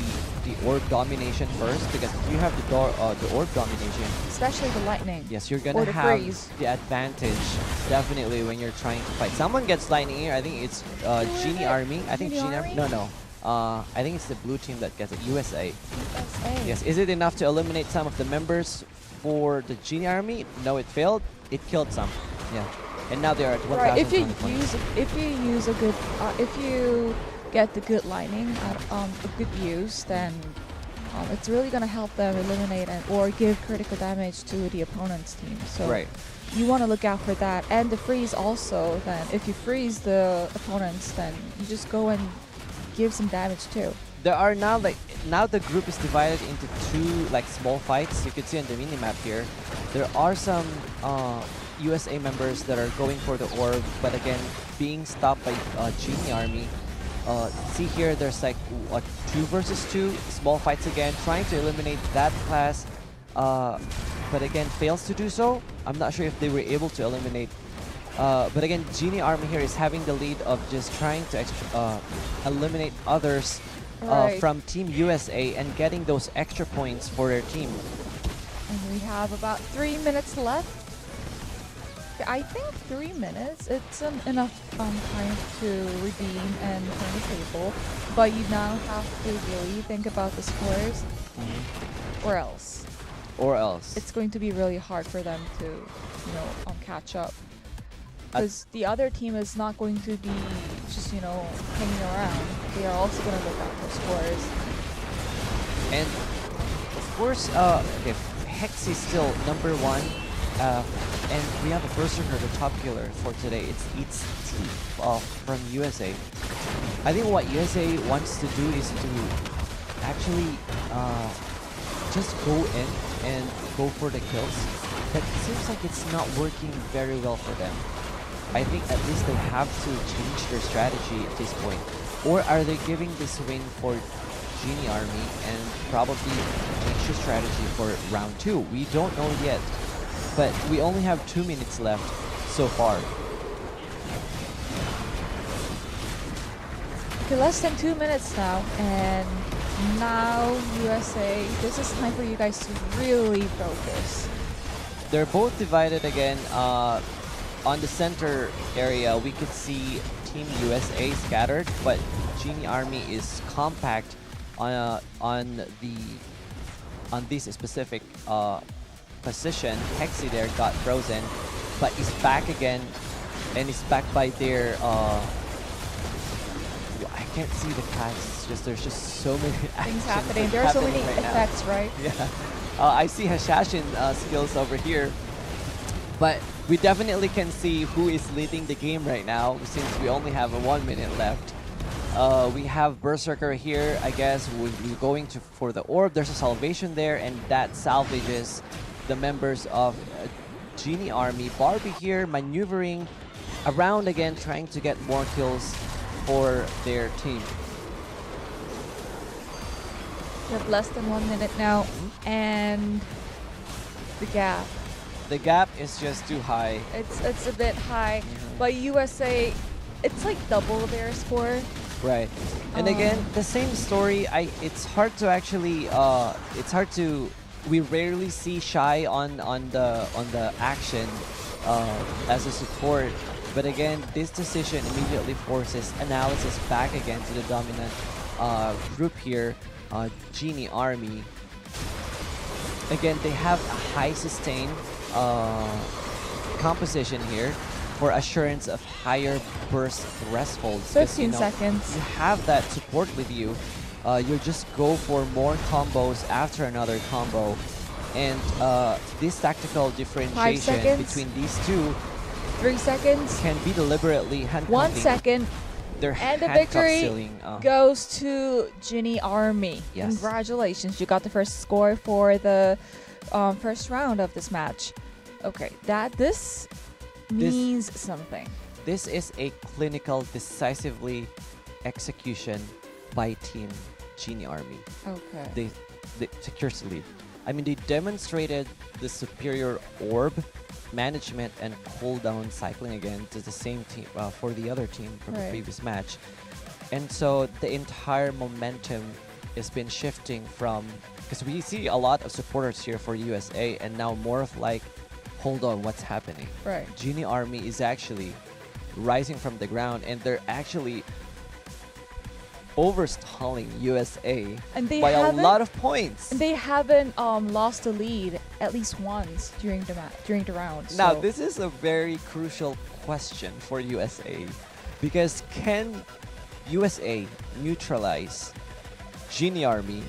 orb domination first, because if you have the orb domination, especially the lightning. yes, you're gonna have the advantage definitely when you're trying to fight. Someone gets lightning here. I think it's Genie Army. I think Genie Army. No. I think it's the blue team that gets it. USA. USA. Yes. Is it enough to eliminate some of the members for the Genie Army? No, it failed. It killed some. Yeah. And now they are at 1,000. Right. If you get the good lightning, a good use, then it's really gonna help them eliminate or give critical damage to the opponent's team. So right. You want to look out for that, and the freeze also. Then if you freeze the opponents, then you just go and give some damage too. There are now the group is divided into two small fights. You can see on the mini map here. There are some USA members that are going for the orb, but again being stopped by Genie Army. See here, there's 2 versus 2 small fights again, trying to eliminate that class, but again fails to do so. I'm not sure if they were able to eliminate. But again, Genie Army here is having the lead of just trying to eliminate others from Team USA and getting those extra points for their team. And we have about 3 minutes left. I think 3 minutes, it's enough time to redeem and turn the table. But you now have to really think about the scores, or else. Or else. It's going to be really hard for them to, catch up. Because the other team is not going to be just, hanging around. They are also going to look out for scores. And of course, Hex is still number 1. And we have a Berserker, the top killer for today. It's T from USA. I think what USA wants to do is to actually just go in and go for the kills. But it seems like it's not working very well for them. I think at least they have to change their strategy at this point. Or are they giving this win for Genie Army and probably change their strategy for round 2? We don't know yet. But we only have 2 minutes left so far. Okay, less than 2 minutes now, and now USA, this is time for you guys to really focus. They're both divided again. on the center area, we could see Team USA scattered, but Genie Army is compact on this specific position. Hexy there got frozen, but is back again, and is backed by their. I can't see the cast. It's just there's just so many Things actions happening. There are so many right now. effects, right? Yeah, I see Hashashin skills over here, but we definitely can see who is leading the game right now since we only have 1 minute left. We have Berserker here. I guess we're going for the orb. There's a salvation there, and that salvages the members of Genie Army. Barbie here maneuvering around again, trying to get more kills for their team. We have less than 1 minute now, and the gap. The gap is just too high. It's a bit high, but USA, it's like double their score. Right. And again, the same story. It's hard to actually. We rarely see Shy on the action as a support. But again, this decision immediately forces Analysis back again to the dominant group here, Genie Army. Again, they have a high sustain composition here for assurance of higher burst thresholds. 15 seconds. You have that support with you. You just go for more combos after another combo. And this tactical differentiation between these two 3 seconds. can be deliberately handcuffing. 1 second. Their And the handcuff victory ceiling, goes to Genie Army. Yes. Congratulations. You got the first score for the first round of this match. Okay, this means something. This is a clinical, decisively execution by Team Genie Army. Okay. They secures the lead. I mean, they demonstrated the superior orb management and cooldown cycling again to the same team for the other team from the previous match. And so the entire momentum has been shifting from, because we see a lot of supporters here for USA, and now more of like, hold on, what's happening? Right. Genie Army is actually rising from the ground, and they're actually overstalling USA And they by a haven't- lot of points. And they haven't lost the lead at least once during the round. Now, so- this is a very crucial question for USA, because can USA neutralize Genie Army,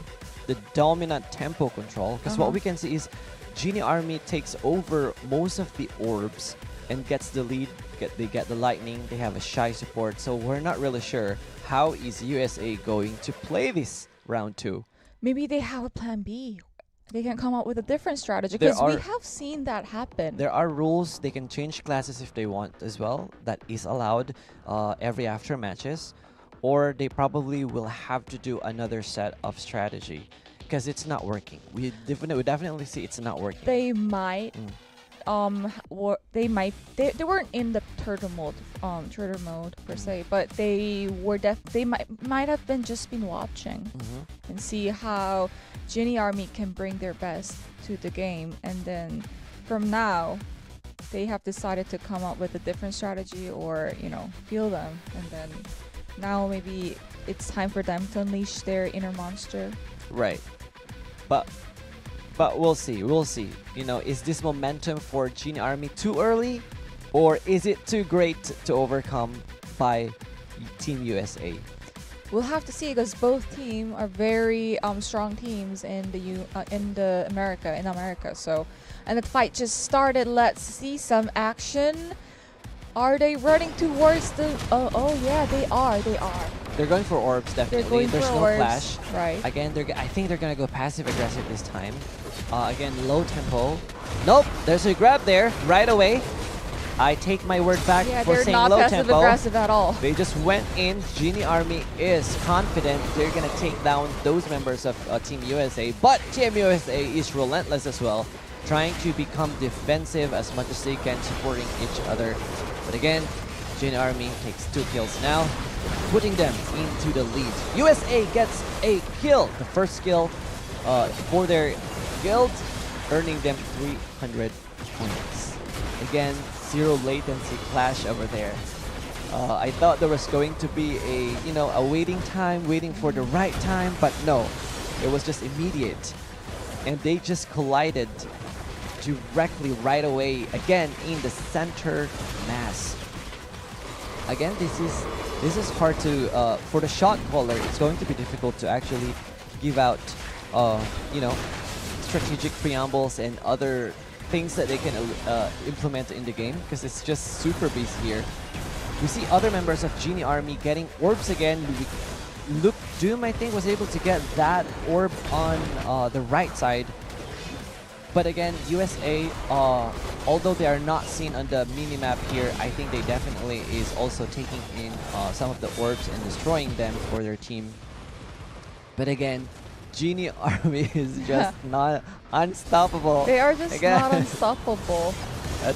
the dominant tempo control? Because what we can see is Genie Army takes over most of the orbs and gets the lead. They get the lightning. They have a Shy support, so we're not really sure how is USA going to play this round 2. Maybe they have a plan B. They can come up with a different strategy, There because we are- have seen that happen. There are rules. They can change classes if they want as well. That is allowed every after matches. Or they probably will have to do another set of strategy because it's not working. We definitely see it's not working. They might they weren't in the turtle mode per se, but they might have been just been watching and see how Genie Army can bring their best to the game, and then from now they have decided to come up with a different strategy, or feel them, and then now maybe it's time for them to unleash their inner monster. Right. But we'll see. We'll see. Is this momentum for Genie Army too early, or is it too great to overcome by Team USA? We'll have to see, because both teams are very strong teams in America. So, and the fight just started. Let's see some action. Are they running towards the? Oh yeah, they are. They're going for orbs, definitely. They're going There's for no orbs, clash. right? Again, I think they're gonna go passive aggressive this time. Again, low tempo. Nope, there's a grab there right away. I take my word back Yeah, for they're saying not low passive tempo. aggressive at all. They just went in. Genie Army is confident they're gonna take down those members of Team USA, but Team USA is relentless as well, trying to become defensive as much as they can, supporting each other. But again, Genie Army takes 2 kills now, putting them into the lead. USA gets a kill, the first kill for their guild, earning them 300 points. Again, zero latency clash over there. I thought there was going to be a waiting time, waiting for the right time, but no, it was just immediate, and they just collided directly right away again in the center mass. Again, this is hard to for the shot caller. It's going to be difficult to actually give out strategic preambles and other things that they can implement in the game, because it's just super beast here. We see other members of Genie Army getting orbs again. Luke Doom, I think, was able to get that orb on the right side. But again, USA, although they are not seen on the minimap here, I think they definitely is also taking in some of the orbs and destroying them for their team. But again, Genie Army is just not unstoppable. They are just again. not unstoppable.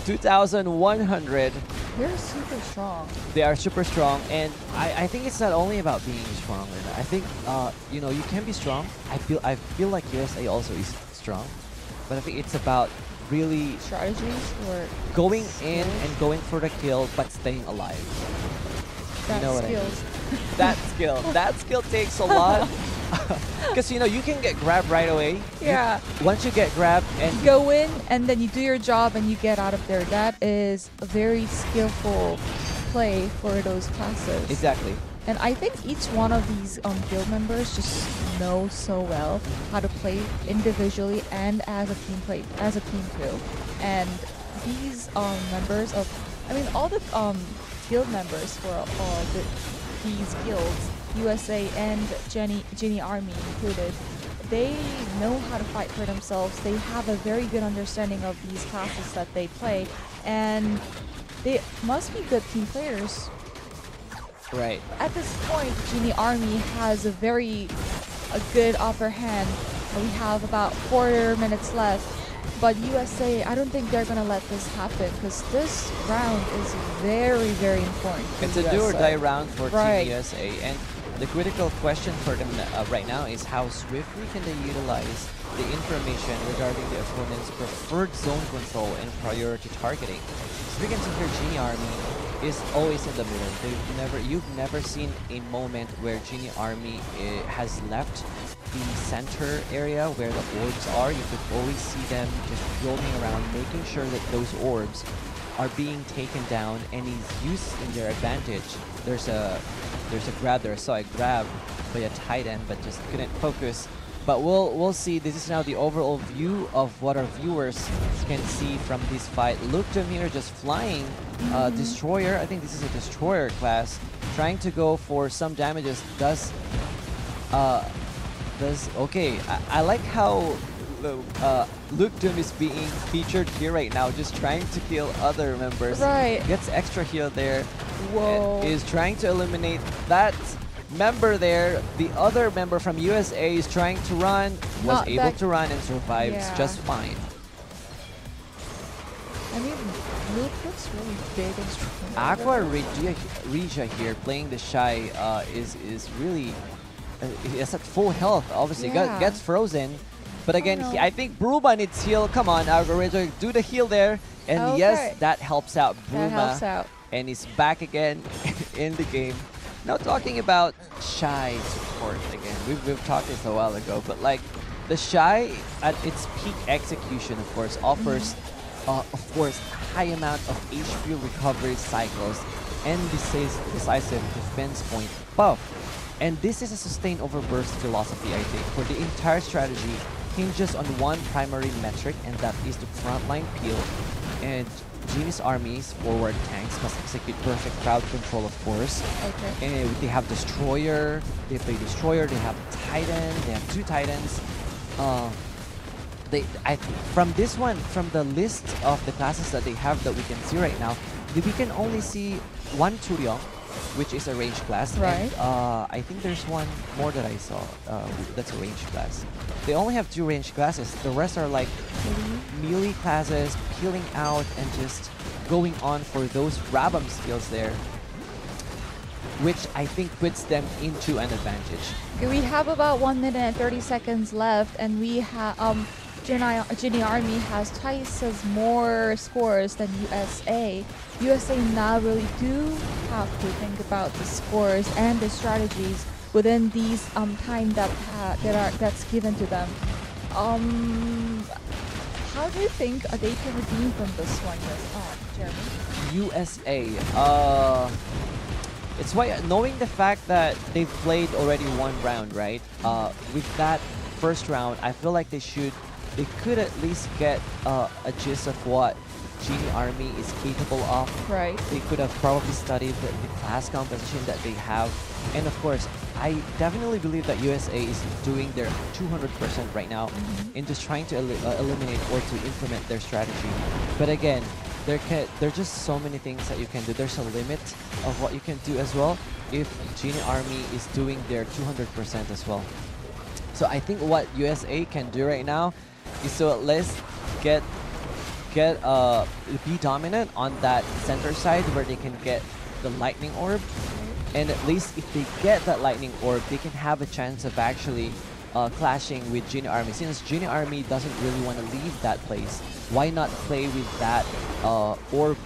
2,100. They're super strong. They are super strong, and I think it's not only about being strong. I think you can be strong. I feel like USA also is strong, but I think it's about really Strategies or going in skills? and going for the kill, but staying alive. That know what I mean. skills. That skill takes a lot, because you can get grabbed right away. Yeah. Once you get grabbed and Go in and then you do your job and you get out of there. That is a very skillful play for those classes. exactly. And I think each one of these guild members just know so well how to play individually and as a team too. And these members of, all the guild members for all these guilds, USA and Genie Army included, they know how to fight for themselves. They have a very good understanding of these classes that they play, and they must be good team players. Right. At this point, Genie Army has a good upper hand. We have about 4 minutes left, but USA, I don't think they're gonna let this happen, because this round is very, very important. It's a do or die round for Right. Team USA, and the critical question for them right now is how swiftly can they utilize the information regarding the opponent's preferred zone control and priority targeting. So we can see here Genie Army is always in the middle. You've never seen a moment where Genie Army has left the center area where the orbs are. You could always see them just roaming around, making sure that those orbs are being taken down and is used in their advantage. There's a grab there. I saw a grab by a tight end, but just couldn't focus. But we'll see. This is now the overall view of what our viewers can see from this fight. Luke Doom here just flying Destroyer. I think this is a Destroyer class, trying to go for some damages. Okay. I like how Luke Doom is being featured here right now, just trying to kill other members. Right. Gets extra heal there. Whoa. Is trying to eliminate that member there. The other member from USA is trying to run, was Not able that- to run and survives Yeah. just fine. Luke looks really big and strong. Aqua Regia here playing the Shy is really is at full health. Obviously Yeah. gets frozen, but again no. I think Bruma needs heal. Come on, Aqua Regia, do the heal there, and Okay. yes, that helps out That Bruma, helps out. and he's back again in the game. Now talking about Shy support again, we've talked this a while ago, but like the Shy at its peak execution, of course, offers of course high amount of HP recovery cycles and decisive defense point buff. And this is a sustain over burst philosophy, I think, where the entire strategy hinges on one primary metric, and that is the frontline peel. And Genie's Army's forward tanks must execute perfect crowd control, of course. Okay. And they have Destroyer, they play Destroyer, they have Titan, they have 2 Titans. From this one, from the list of the classes that they have that we can see right now, we can only see one Turyong, which is a range class. Right. And, I think there's one more that I saw that's a range class. They only have 2 range classes. The rest are like melee classes, peeling out and just going on for those Rabam skills there, which I think puts them into an advantage. Okay, we have about 1 minute and 30 seconds left, and we have Genie Army has twice as more scores than USA, USA now really do have to think about the scores and the strategies within these time that's given to them. How do you think they can redeem from this one, Jeremy? USA. It's why knowing the fact that they've played already one round, right? With that first round, I feel like they could at least get a gist of what Genie Army is capable of. Right. They could have probably studied the class composition that they have, and of course, I definitely believe that USA is doing their 200% right now in just trying to eliminate or to implement their strategy. But again, there are just so many things that you can do. There's a limit of what you can do as well if Genie Army is doing their 200% as well. So I think what USA can do right now is to at least be dominant on that center side where they can get the lightning orb, and at least if they get that lightning orb, they can have a chance of actually clashing with Genie Army. Since Genie Army doesn't really want to leave that place, why not play with that orb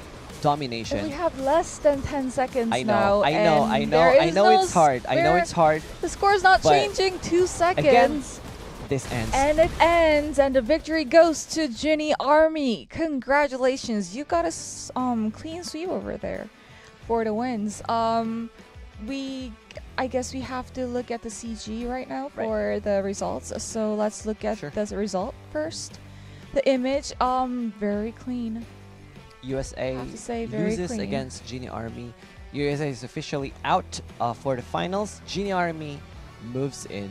domination? And we have less than 10 seconds I now. know, I know it's hard. I know it's hard. The score's not but changing. 2 seconds. Again, this ends. And it ends, and the victory goes to Genie Army. Congratulations, you got a clean sweep over there for the wins. I guess we have to look at the CG right now for the results. So let's look at the result first. The image, very clean. USA have to say, very loses clean against Genie Army. USA is officially out for the finals. Genie Army moves in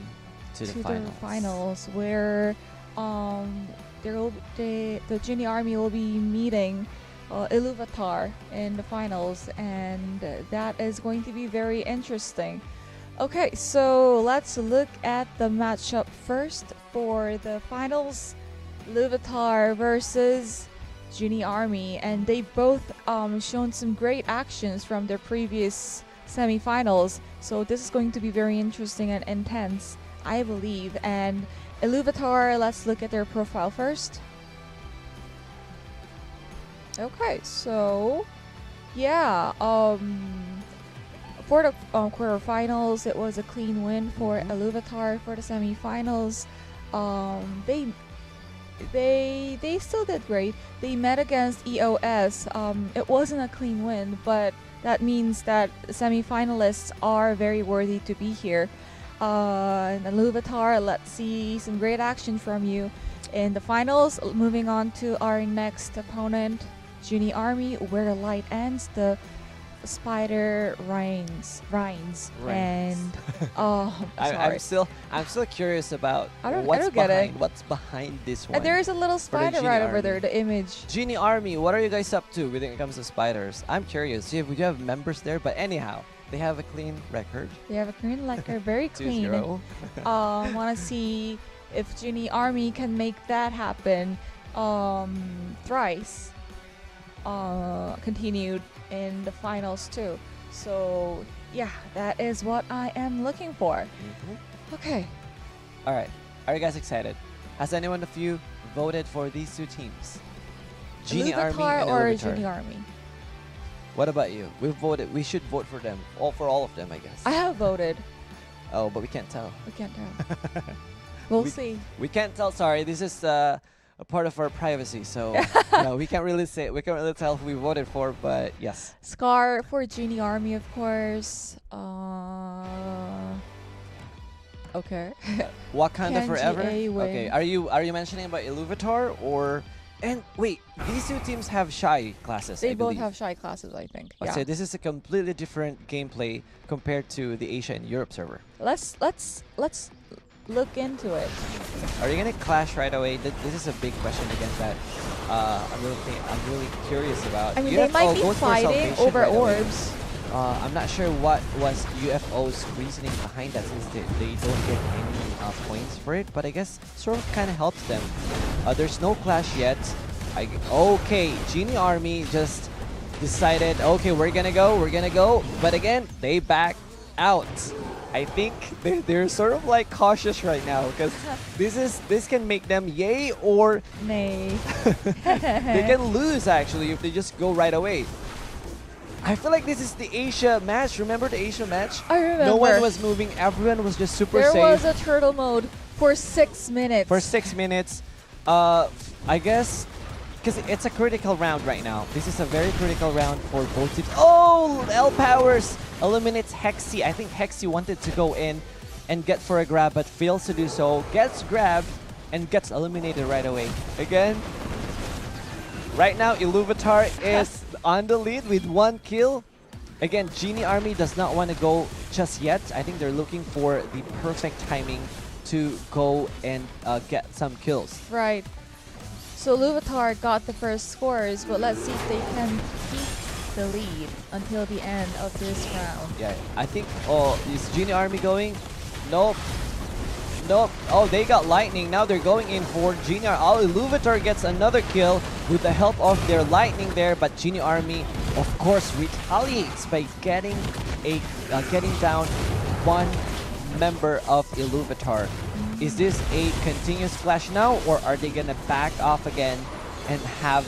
to the finals, where the Genie Army will be meeting Iluvatar in the finals, and that is going to be very interesting. Okay, so let's look at the matchup first for the finals. Iluvatar versus Genie Army, and they both shown some great actions from their previous semifinals, so this is going to be very interesting and intense, I believe. And Iluvatar, let's look at their profile first. Okay, so yeah, for the quarterfinals, it was a clean win for Iluvatar. For the semifinals, they still did great. They met against EOS. It wasn't a clean win, but that means that the semifinalists are very worthy to be here. And Iluvatar, let's see some great action from you in the finals. Moving on to our next opponent, Genie Army, where the light ends. The spider reigns. And I'm still curious about what's behind this one. And there is a little spider right over there, the image. Genie Army, what are you guys up to when it comes to spiders? I'm curious. We do have members there, but anyhow, they have a clean record. They have a clean record, very clean. 2-0. Want to see if Genie Army can make that happen. Thrice continued in the finals too. So yeah, that is what I am looking for. Okay. All right. Are you guys excited? Has anyone of you voted for these two teams? Genie Army and or Iluvatar? Genie Army? What about you? We've voted. We should vote for them. For all of them, I guess. I have voted. Oh, but we can't tell. We can't tell. We'll see. We can't tell. Sorry, this is a part of our privacy, so we can't really say. We can't really tell who we voted for. But yes. Scar for Genie Army, of course. Okay. Wakanda Forever. win? Okay. Are you mentioning about Iluvatar or? And wait, these two teams have shy classes. They I both believe. have shy classes, I think. Yeah. So this is a completely different gameplay compared to the Asia and Europe server. Let's look into it. Are you gonna clash right away? This is a big question again that I'm really curious about. I mean, they might be goes for fighting salvation over right away. orbs. I'm not sure what was UFO's reasoning behind that, since they don't get any points for it, but I guess sort of kind of helps them. There's no clash yet. Okay, Genie Army just decided, okay, we're gonna go, but again, they back out. I think they're sort of like cautious right now because this can make them yay or Nay. they can lose actually if they just go right away. I feel like this is the Asia match. Remember the Asia match? I remember. No one was moving. Everyone was just super There safe. was a turtle mode for 6 minutes. For 6 minutes. I guess because it's a critical round right now. This is a very critical round for both teams. Oh, L Powers eliminates Hexy. I think Hexy wanted to go in and get for a grab, but fails to do so. Gets grabbed and gets eliminated right away. Again, right now, Iluvatar is on the lead with 1 kill. Again, Genie Army does not want to go just yet. I think they're looking for the perfect timing to go and get some kills. Right. So Iluvatar got the first scores, but let's see if they can keep the lead until the end of this round. Yeah, I think. Oh, is Genie Army going? Nope. Nope. Oh, they got Lightning. Now they're going in for Genie Army. Oh, Iluvatar gets another kill with the help of their Lightning there, but Genie Army, of course, retaliates by getting down 1 member of Iluvatar. Is this a continuous clash now, or are they gonna back off again and have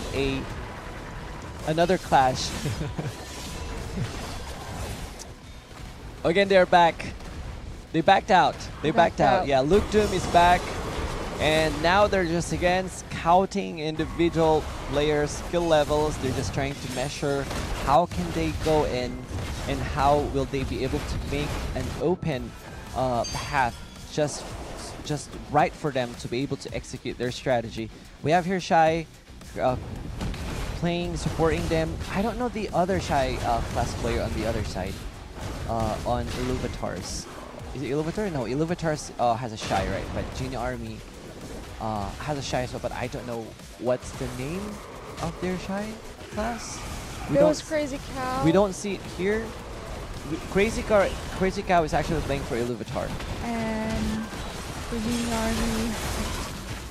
another clash? Again, they're back. They backed out. They backed out. Yeah, Luke Doom is back. And now they're just again scouting individual players' skill levels. They're just trying to measure how can they go in and how will they be able to make an open path just right for them to be able to execute their strategy. We have here Shy playing, supporting them. I don't know the other Shy class player on the other side on Iluvatar's. Is it Iluvatar? No, Iluvatar's has a Shy, right? But Genie Army has a Shy as well, but I don't know what's the name of their Shy class. There was Crazy Cow. We don't see it here. Crazy Cow is actually playing for Iluvatar. And the Genie Army.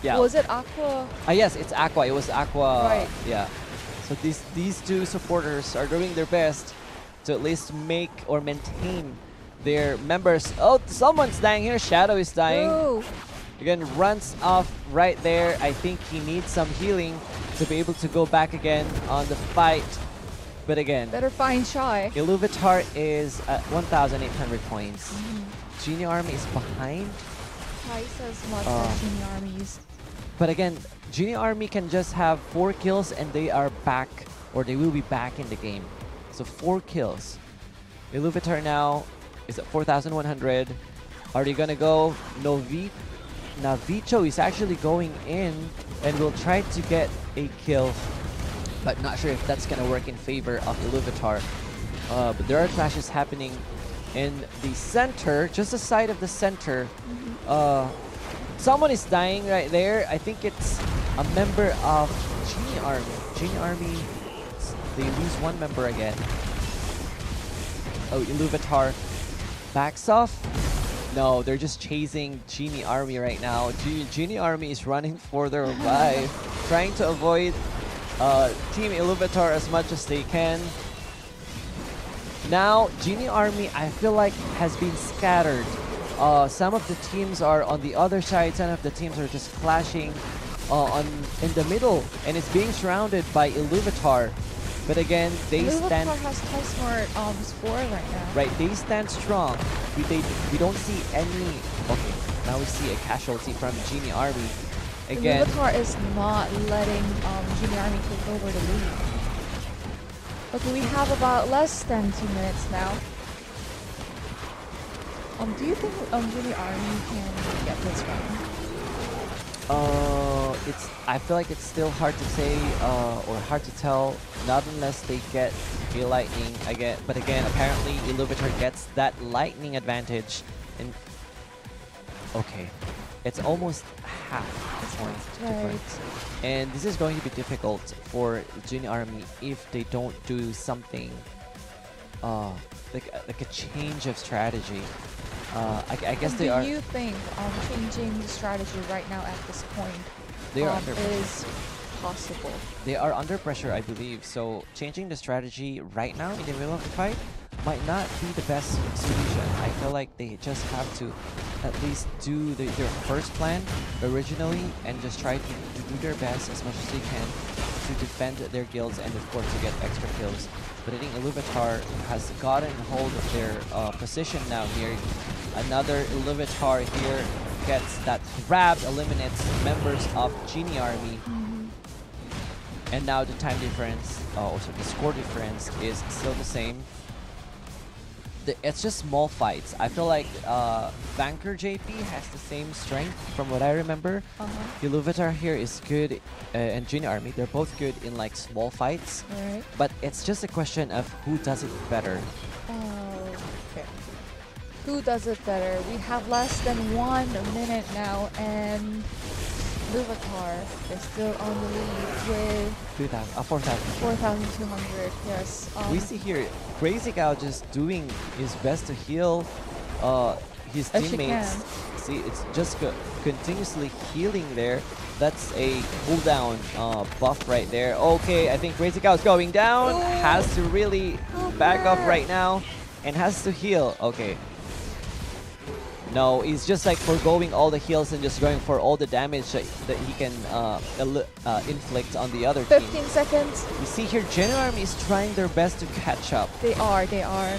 Yeah. Was it Aqua? Yes, it's Aqua. It was Aqua. Right. Yeah. So these 2 supporters are doing their best to at least make or maintain their members. Oh, someone's dying here. Shadow is dying. Ooh. Again, runs off right there. I think he needs some healing to be able to go back again on the fight. But again, Better find Shy. Iluvatar is at 1,800 points. Genie Army is behind. Twice as much as Genie Armies. But again, Genie Army can just have 4 kills and they are back, or they will be back in the game. So 4 kills. Iluvatar now is at 4,100. Are they gonna go? Navicho is actually going in and will try to get a kill, but not sure if that's gonna work in favor of Iluvatar. But there are clashes happening in the center, just the side of the center. Someone is dying right there. I think it's a member of Genie Army. Genie Army, they lose 1 member again. Oh, Iluvatar backs off. No, they're just chasing Genie Army right now. Genie Army is running for their life, trying to avoid Team Iluvatar as much as they can. Now, Genie Army, I feel like, has been scattered. Some of the teams are on the other side, some of the teams are just clashing in the middle, and it's being surrounded by Iluvatar. But again, they stand. Iluvatar has twice more score right now. Right, they stand strong. We don't see any. Okay, now we see a casualty from Genie Army. Again, Iluvatar is not letting Genie Army take over the lead. Okay, we have about less than 2 minutes now. Do you think Genie Army can get this round? I feel like it's still hard to say or hard to tell, not unless they get a Lightning again. But again, apparently Iluvatar gets that Lightning advantage, and okay, it's almost half the point difference. And this is going to be difficult for Genie Army if they don't do something like a change of strategy. I guess they are. Do you think changing the strategy right now at this point they are under is possible? They are under pressure, I believe. So changing the strategy right now in the middle of the fight, might not be the best solution. I feel like they just have to at least do their first plan originally and just try to do their best as much as they can to defend their guilds and of course to get extra kills. But I think Iluvatar has gotten hold of their position now here. Another Iluvatar here gets that grab, eliminates members of Genie Army. And now the time difference, also the score difference is still the same. It's just small fights. I feel like Vanker JP has the same strength from what I remember. Iluvatar here is good, and Genie Army, they're both good in like small fights. Right. But it's just a question of who does it better. Okay. Who does it better? We have less than 1 minute now, and Iluvatar is still on the lead with 4,000. 4,200. Yes. We see here Crazy Cow just doing his best to heal his As she teammates. can. See, it's just continuously healing there. That's a cooldown buff right there. Okay, I think Crazy Cow is going down. Ooh. Has to really back up right now and has to heal. Okay. No, he's just like foregoing all the heals and just going for all the damage that he can inflict on the other team. 15 seconds. You see here, Genie Army is trying their best to catch up. They are.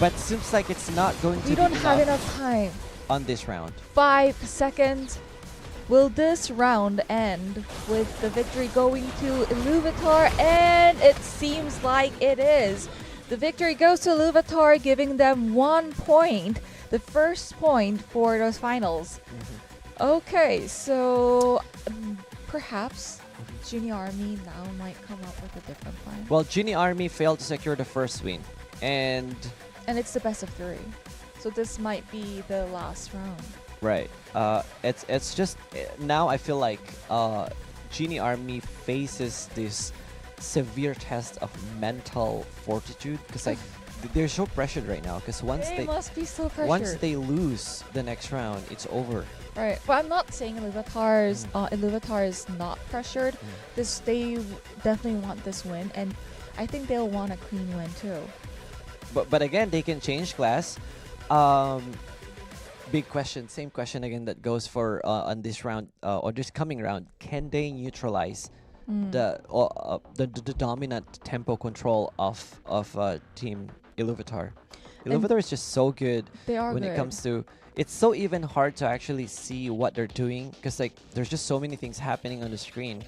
But seems like it's not going to We be don't have enough enough time. on this round. 5 seconds. Will this round end with the victory going to Iluvatar? And it seems like it is. The victory goes to Iluvatar, giving them 1 point. The first point for those finals. Okay, so perhaps Genie Army now might come up with a different plan. Well, Genie Army failed to secure the first win. And it's the best of 3. So this might be the last round. right. It's just now I feel like Genie Army faces this severe test of mental fortitude because like they're so pressured right now because once They must be so pressured. once they lose the next round, it's over. Right, but I'm not saying Iluvatar is not pressured. They definitely want this win, and I think they'll want a clean win too. But again, they can change class. Big question, same question again that goes for on this round or this coming round. Can they neutralize the dominant tempo control of Team Iluvatar? Iluvatar is just so good when it comes to. It's so even hard to actually see what they're doing because like there's just so many things happening on the screen.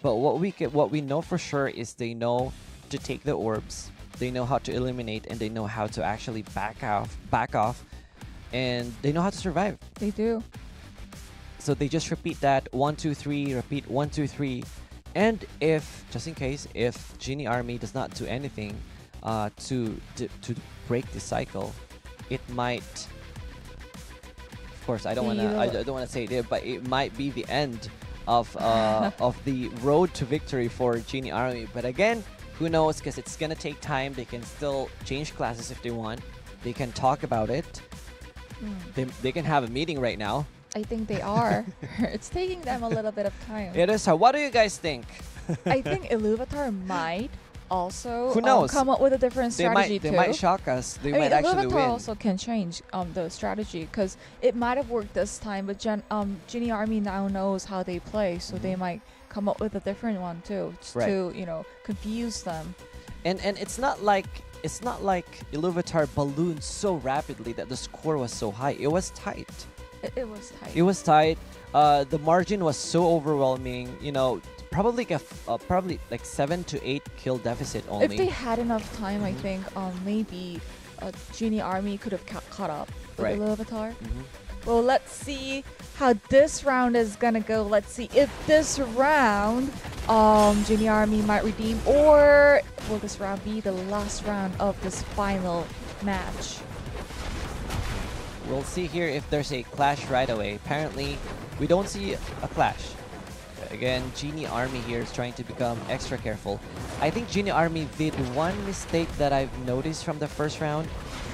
But what we know for sure is they know to take the orbs, they know how to eliminate, and they know how to actually back off, and they know how to survive. They do. So they just repeat that 1 2 3, repeat 1 2 3, and if just in case if Genie Army does not do anything to break the cycle, it might. Of course, I don't want to say it, but it might be the end of of the road to victory for Genie Army. But again, who knows? Because it's gonna take time. They can still change classes if they want. They can talk about it. They can have a meeting right now. I think they are. It's taking them a little bit of time. It is. What do you guys think? I think Iluvatar might also Who knows? come up with a different strategy they too. might shock us. They I might mean, actually Iluvatar win. also can change the strategy because it might have worked this time, but Genie Army now knows how they play, so they might come up with a different one too, just to confuse them. And it's not like Iluvatar ballooned so rapidly that the score was so high. It was tight. It was tight. It was tight. The margin was so overwhelming. You know, probably like 7 to 8 kill deficit only. If they had enough time, I think maybe Genie Army could have caught up with Iluvatar. Well, let's see how this round is gonna go. Let's see if this round Genie Army might redeem, or will this round be the last round of this final match? We'll see here if there's a clash right away. Apparently, we don't see a clash. Again, Genie Army here is trying to become extra careful. I think Genie Army did one mistake that I've noticed from the first round.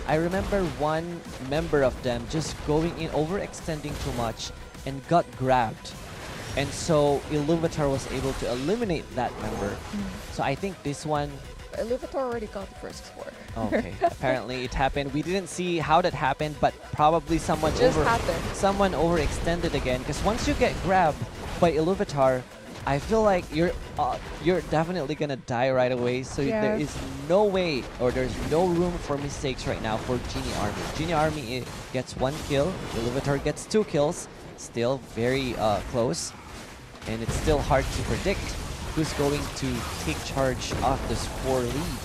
I remember one member of them just going in, overextending too much, and got grabbed. And so Iluvatar was able to eliminate that member. So I think this one, Iluvatar already got the first score. Okay, apparently it happened. We didn't see how that happened, but probably someone Just happened. someone overextended again. Because once you get grabbed by Iluvatar, I feel like you're definitely gonna die right away. So there is no way, or there's no room for mistakes right now for Genie Army. Genie Army gets 1 kill, Iluvatar gets 2 kills. Still very close, and it's still hard to predict who's going to take charge of the score lead.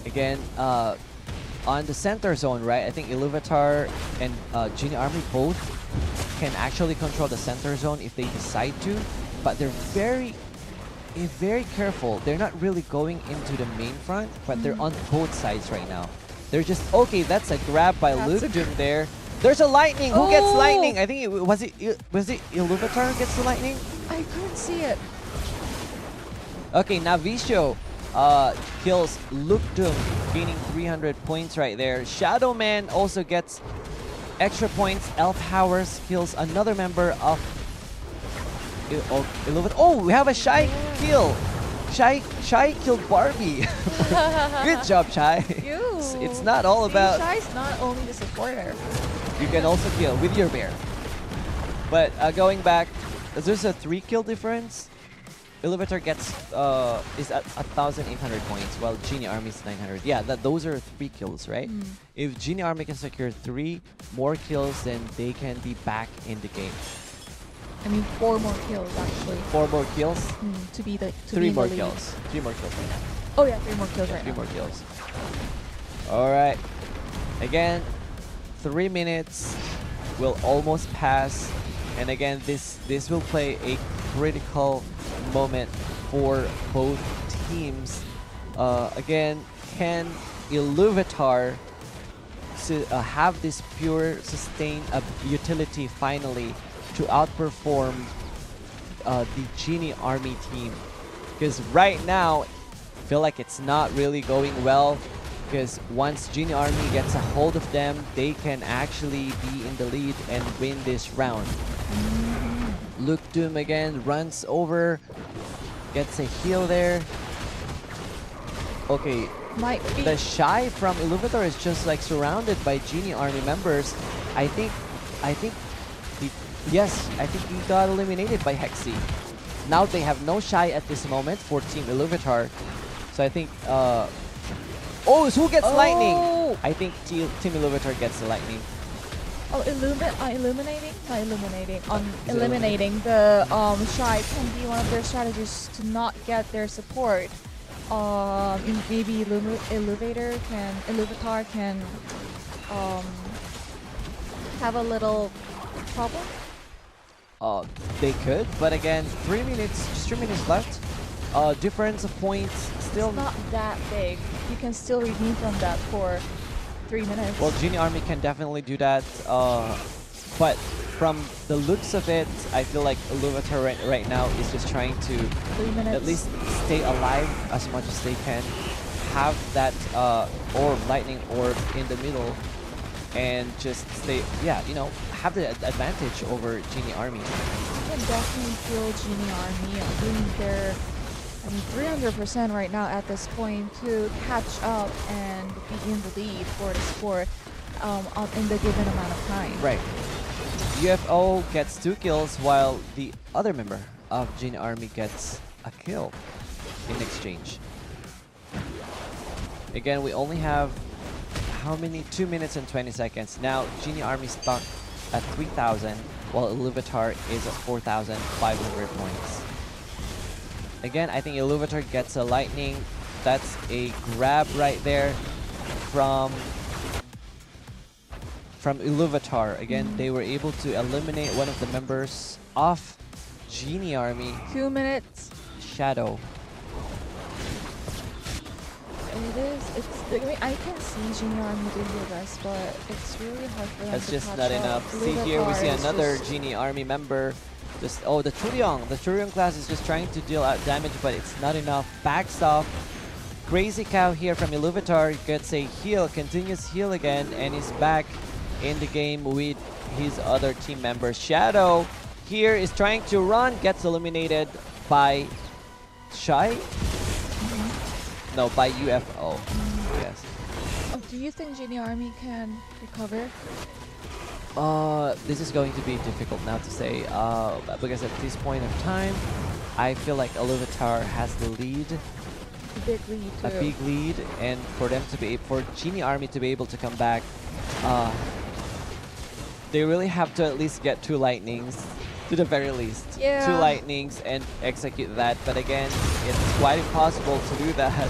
Again, on the center zone, right? I think Iluvatar and Genie Army both can actually control the center zone if they decide to, but they're very careful. They're not really going into the main front, but they're on both sides right now. They're just, okay, that's a grab by Luke Doom there. There's a lightning. Who gets lightning? I think was it Iluvatar who gets the lightning? I couldn't see it. Okay, Navisho kills Luke Doom, gaining 300 points right there. Shadow Man also gets extra points. Elf Howers kills another member of Iluvatar. Oh, we have a Shy kill. Shy killed Barbie. Good job, Shy. It's not all about... Shy's not only the supporter. You can also kill with your bear. But going back, there's a 3 kill difference. Iluvatar gets is at 1,800 points, while Genie Army is 900. Yeah, those are 3 kills, right? If Genie Army can secure 3 more kills, then they can be back in the game. I mean, 4 more kills actually. 4 more kills? To be the 3 more kills. 3 more kills right now. Oh yeah, 3 more kills right 3 now. more kills. All right. Again, 3 minutes will almost pass, and again, this will play a critical moment for both teams. Again, can Iluvatar have this pure sustained utility finally to outperform the Genie Army team? Because right now, I feel like it's not really going well, because once Genie Army gets a hold of them, they can actually be in the lead and win this round. Luke Doom again runs over, gets a heal there. Okay, the Shy from Iluvatar is just like surrounded by Genie Army members. I think he got eliminated by Hexy. Now they have no Shy at this moment for Team Iluvatar. So I think who gets lightning? I think Team Iluvatar gets the lightning. Oh, eliminating the Shy can be one of their strategies to not get their support. Maybe Iluvatar can have a little problem. They could, but again, 3 minutes, just 3 minutes left. Difference of points still it's not that big. You can still redeem from that for 3 minutes. Well, Genie Army can definitely do that, but from the looks of it, I feel like Iluvatar right now is just trying to at least stay alive as much as they can, have that lightning orb in the middle, and just stay, have the advantage over Genie Army. I can definitely feel Genie Army doing their 300% right now at this point to catch up and be in the lead for the score in the given amount of time. Right. UFO gets 2 kills while the other member of Genie Army gets a kill in exchange. Again, we only have how many? 2 minutes and 20 seconds. Now Genie Army stuck at 3,000 while Iluvatar is at 4,500 points. Again, I think Iluvatar gets a lightning. That's a grab right there from Iluvatar. Again, they were able to eliminate one of the members of Genie Army. 2 minutes. Shadow. I mean, I can see Genie Army doing their best, but it's really hard for them That's to just catch not up. enough. See here, we see another Genie Army member. Just the Churyong. The Churyong class is just trying to deal out damage, but it's not enough. Backs off. Crazy Cow here from Iluvatar gets a heal, continuous heal again, and is back in the game with his other team member. Shadow here is trying to run, gets eliminated by Shy? Mhm. No, by UFO. Yes. Oh, do you think Genie Army can recover? This is going to be difficult now to say, because at this point of time, I feel like Iluvatar has the lead, A big lead too. a big lead, and for them to be, for Genie Army to be able to come back, they really have to at least get 2 lightnings, to the very least. Yeah. 2 lightnings and execute that, but again, it's quite impossible to do that,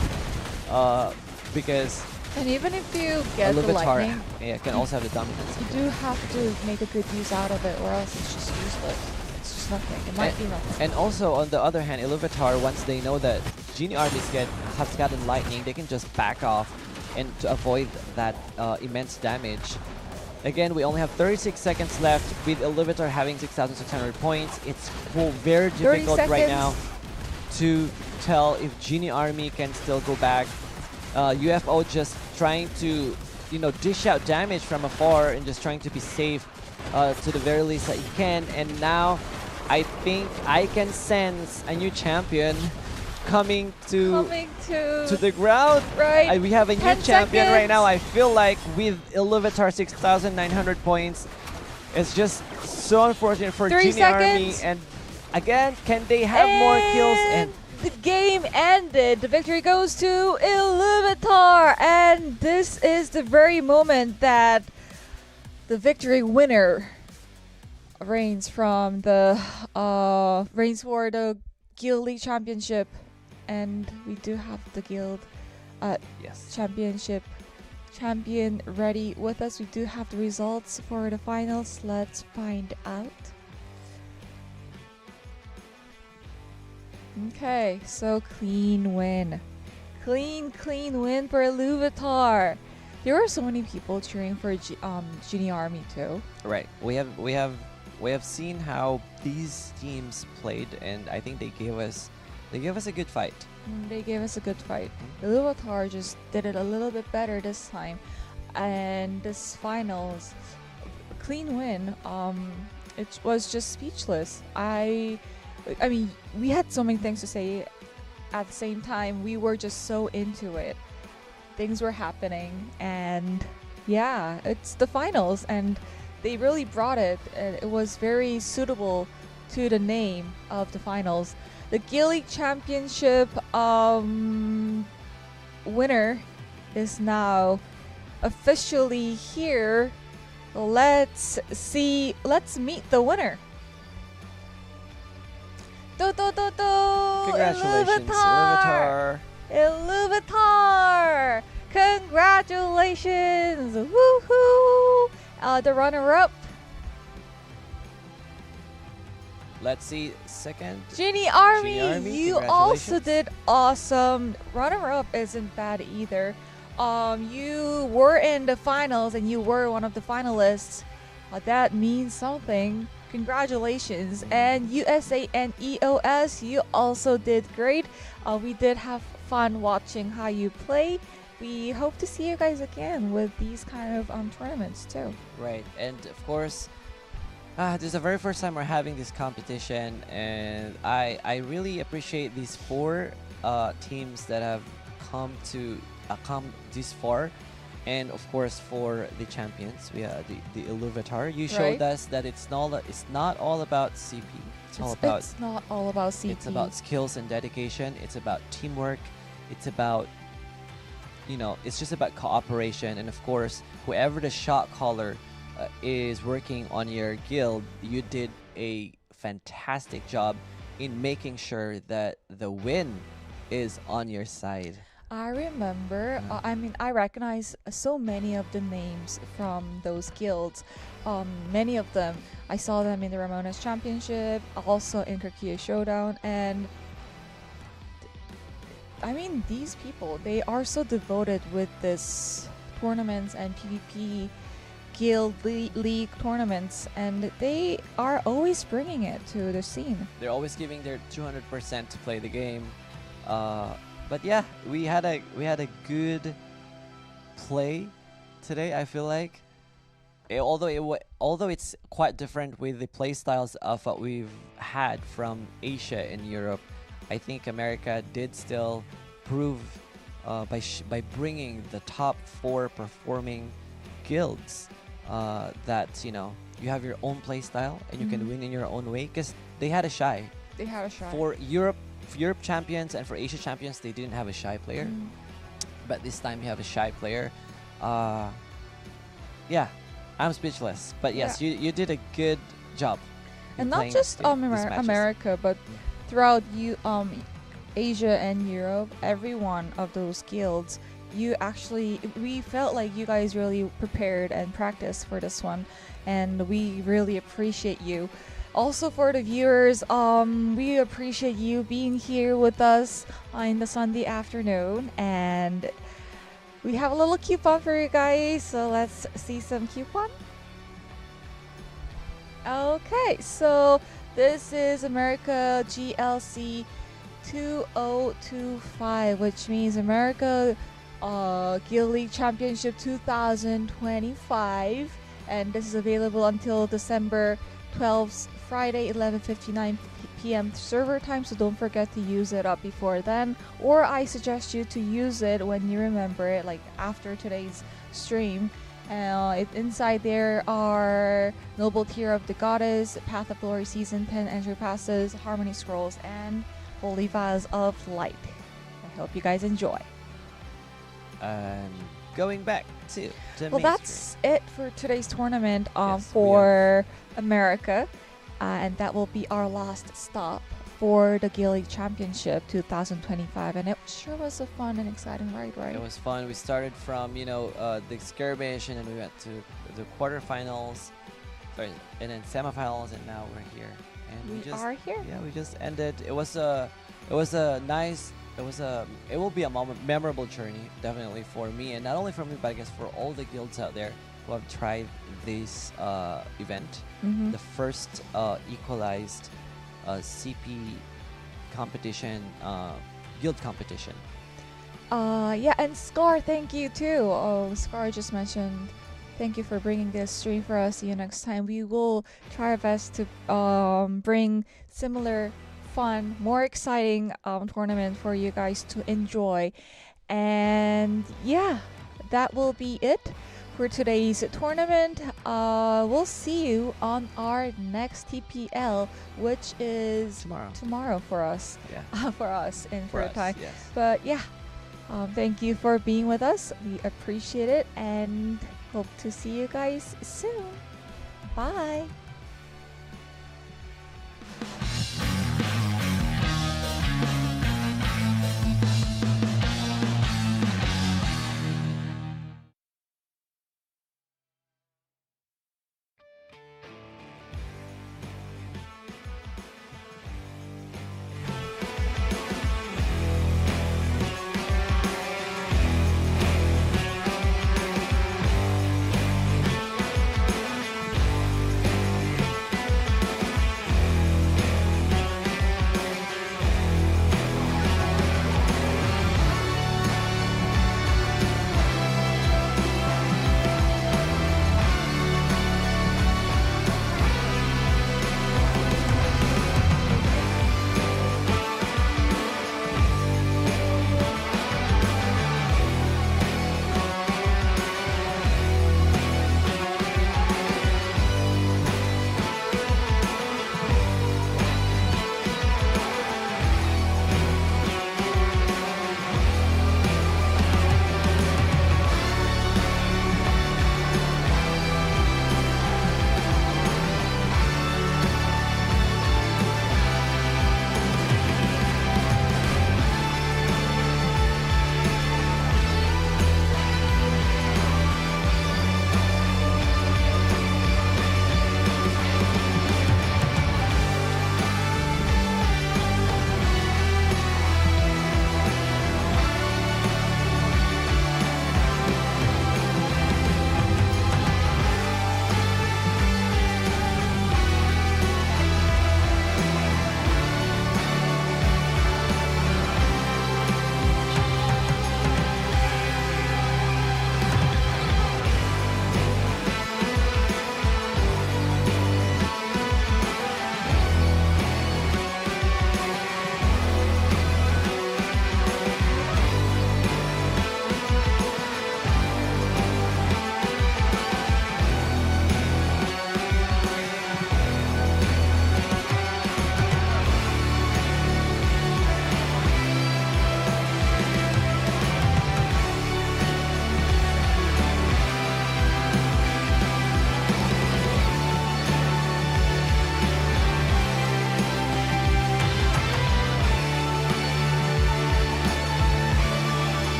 because And even if you get the Iluvatar lightning, can also have the dominance. you do have to make a good use out of it, or else it's just useless. It's just nothing. It might be nothing. And also, on the other hand, Iluvatar, once they know that Genie armies has gotten lightning, they can just back off and to avoid that immense damage. Again, we only have 36 seconds left with Iluvatar having 6,600 points. It's very difficult right now to tell if Genie army can still go back. UFO just trying to, dish out damage from afar and just trying to be safe to the very least that he can. And now, I think I can sense a new champion coming to the ground. Right. We have a new 10 champion right now. seconds. I feel like with Iluvatar 6,900 points, it's just so unfortunate for 3 Genie army. seconds. And again, can they have more kills? And the game ended. The victory goes to Iluvatar, and this is the very moment that the victory winner reigns for the Guild League Championship, and we do have the Guild yes. Championship champion ready with us. We do have the results for the finals. Let's find out. Okay, so clean win. Clean win for Iluvatar. There were so many people cheering for Genie Army too. Right. We have seen how these teams played, and I think they gave us a good fight. They gave us a good fight. Iluvatar just did it a little bit better this time, and this finals, clean win. It was just speechless. I mean, we had so many things to say. At the same time, we were just so into it. Things were happening, and yeah, it's the finals, and they really brought it. And it was very suitable to the name of the finals. The Guild League Championship winner is now officially here. Let's meet the winner. Congratulations, Iluvatar! Iluvatar! Congratulations! Woohoo! The runner-up, Let's see, second. Genie Army. Genie Army, You also congratulations. did awesome. Runner-up isn't bad either. You were in the finals and you were one of the finalists. That means something. Congratulations. And USA and EOS, you also did great. We did have fun watching how you play. We hope to see you guys again with these kind of tournaments too. Right, and of course, this is the very first time we're having this competition, and I really appreciate these 4 teams that have come this far. And of course, for the champions, we have the Iluvatar. You showed us that it's not all about CP. It's not all about CP. It's about skills and dedication. It's about teamwork. It's about, it's just about cooperation. And of course, whoever the shot caller is working on your guild, you did a fantastic job in making sure that the win is on your side. I remember, I recognize so many of the names from those guilds. Many of them, I saw them in the Ramones Championship, also in Kirkia Showdown, and I mean, these people, they are so devoted with this tournaments and PvP guild league tournaments, and they are always bringing it to the scene. They're always giving their 200% to play the game. But yeah, we had a good play today. I feel like, although it's quite different with the play styles of what we've had from Asia and Europe, I think America did still prove by bringing the top 4 performing guilds that you have your own play style and you can win in your own way, because they had a shy. They had a shot. For Europe champions and for Asia champions, they didn't have a shy player. But this time you have a shy player. Yeah, I'm speechless. But yes, you did a good job. in And not playing just these matches. America, but throughout Asia and Europe, every one of those guilds, we felt like you guys really prepared and practiced for this one, and we really appreciate you. Also for the viewers, we appreciate you being here with us on the Sunday afternoon, and we have a little coupon for you guys, so let's see some coupon. Okay, so this is America GLC 2025, which means America Guild League Championship 2025, and this is available until December 12th, Friday, 11:59 p.m. server time, so don't forget to use it up before then, or I suggest you to use it when you remember it, like after today's stream. Inside there are Noble Tier of the Goddess, Path of Glory Season 10 entry passes, Harmony Scrolls, and Holy Vase of Light. I hope you guys enjoy. Going back to Well, that's it for today's tournament Yes, for America, and that will be our last stop for the Guild League Championship 2025, and it sure was a fun and exciting ride, right? It was fun. We started from the skirmish, and then we went to the quarterfinals, and then semifinals, and now we're here. And We just are here. Yeah, we just ended. It will be a memorable journey, definitely for me, and not only for me, but I guess for all the guilds out there who have tried this event, Mhm. the first equalized CP competition, guild competition. Yeah, and Scar, thank you too. Oh, Scar just mentioned, thank you for bringing this stream for us. See you next time. We will try our best to bring similar fun, more exciting tournament for you guys to enjoy. And yeah, that will be it for today's tournament. We'll see you on our next TPL, which is tomorrow for us. Yeah. For us in For for us, time. yes. But yeah, thank you for being with us. We appreciate it and hope to see you guys soon. Bye.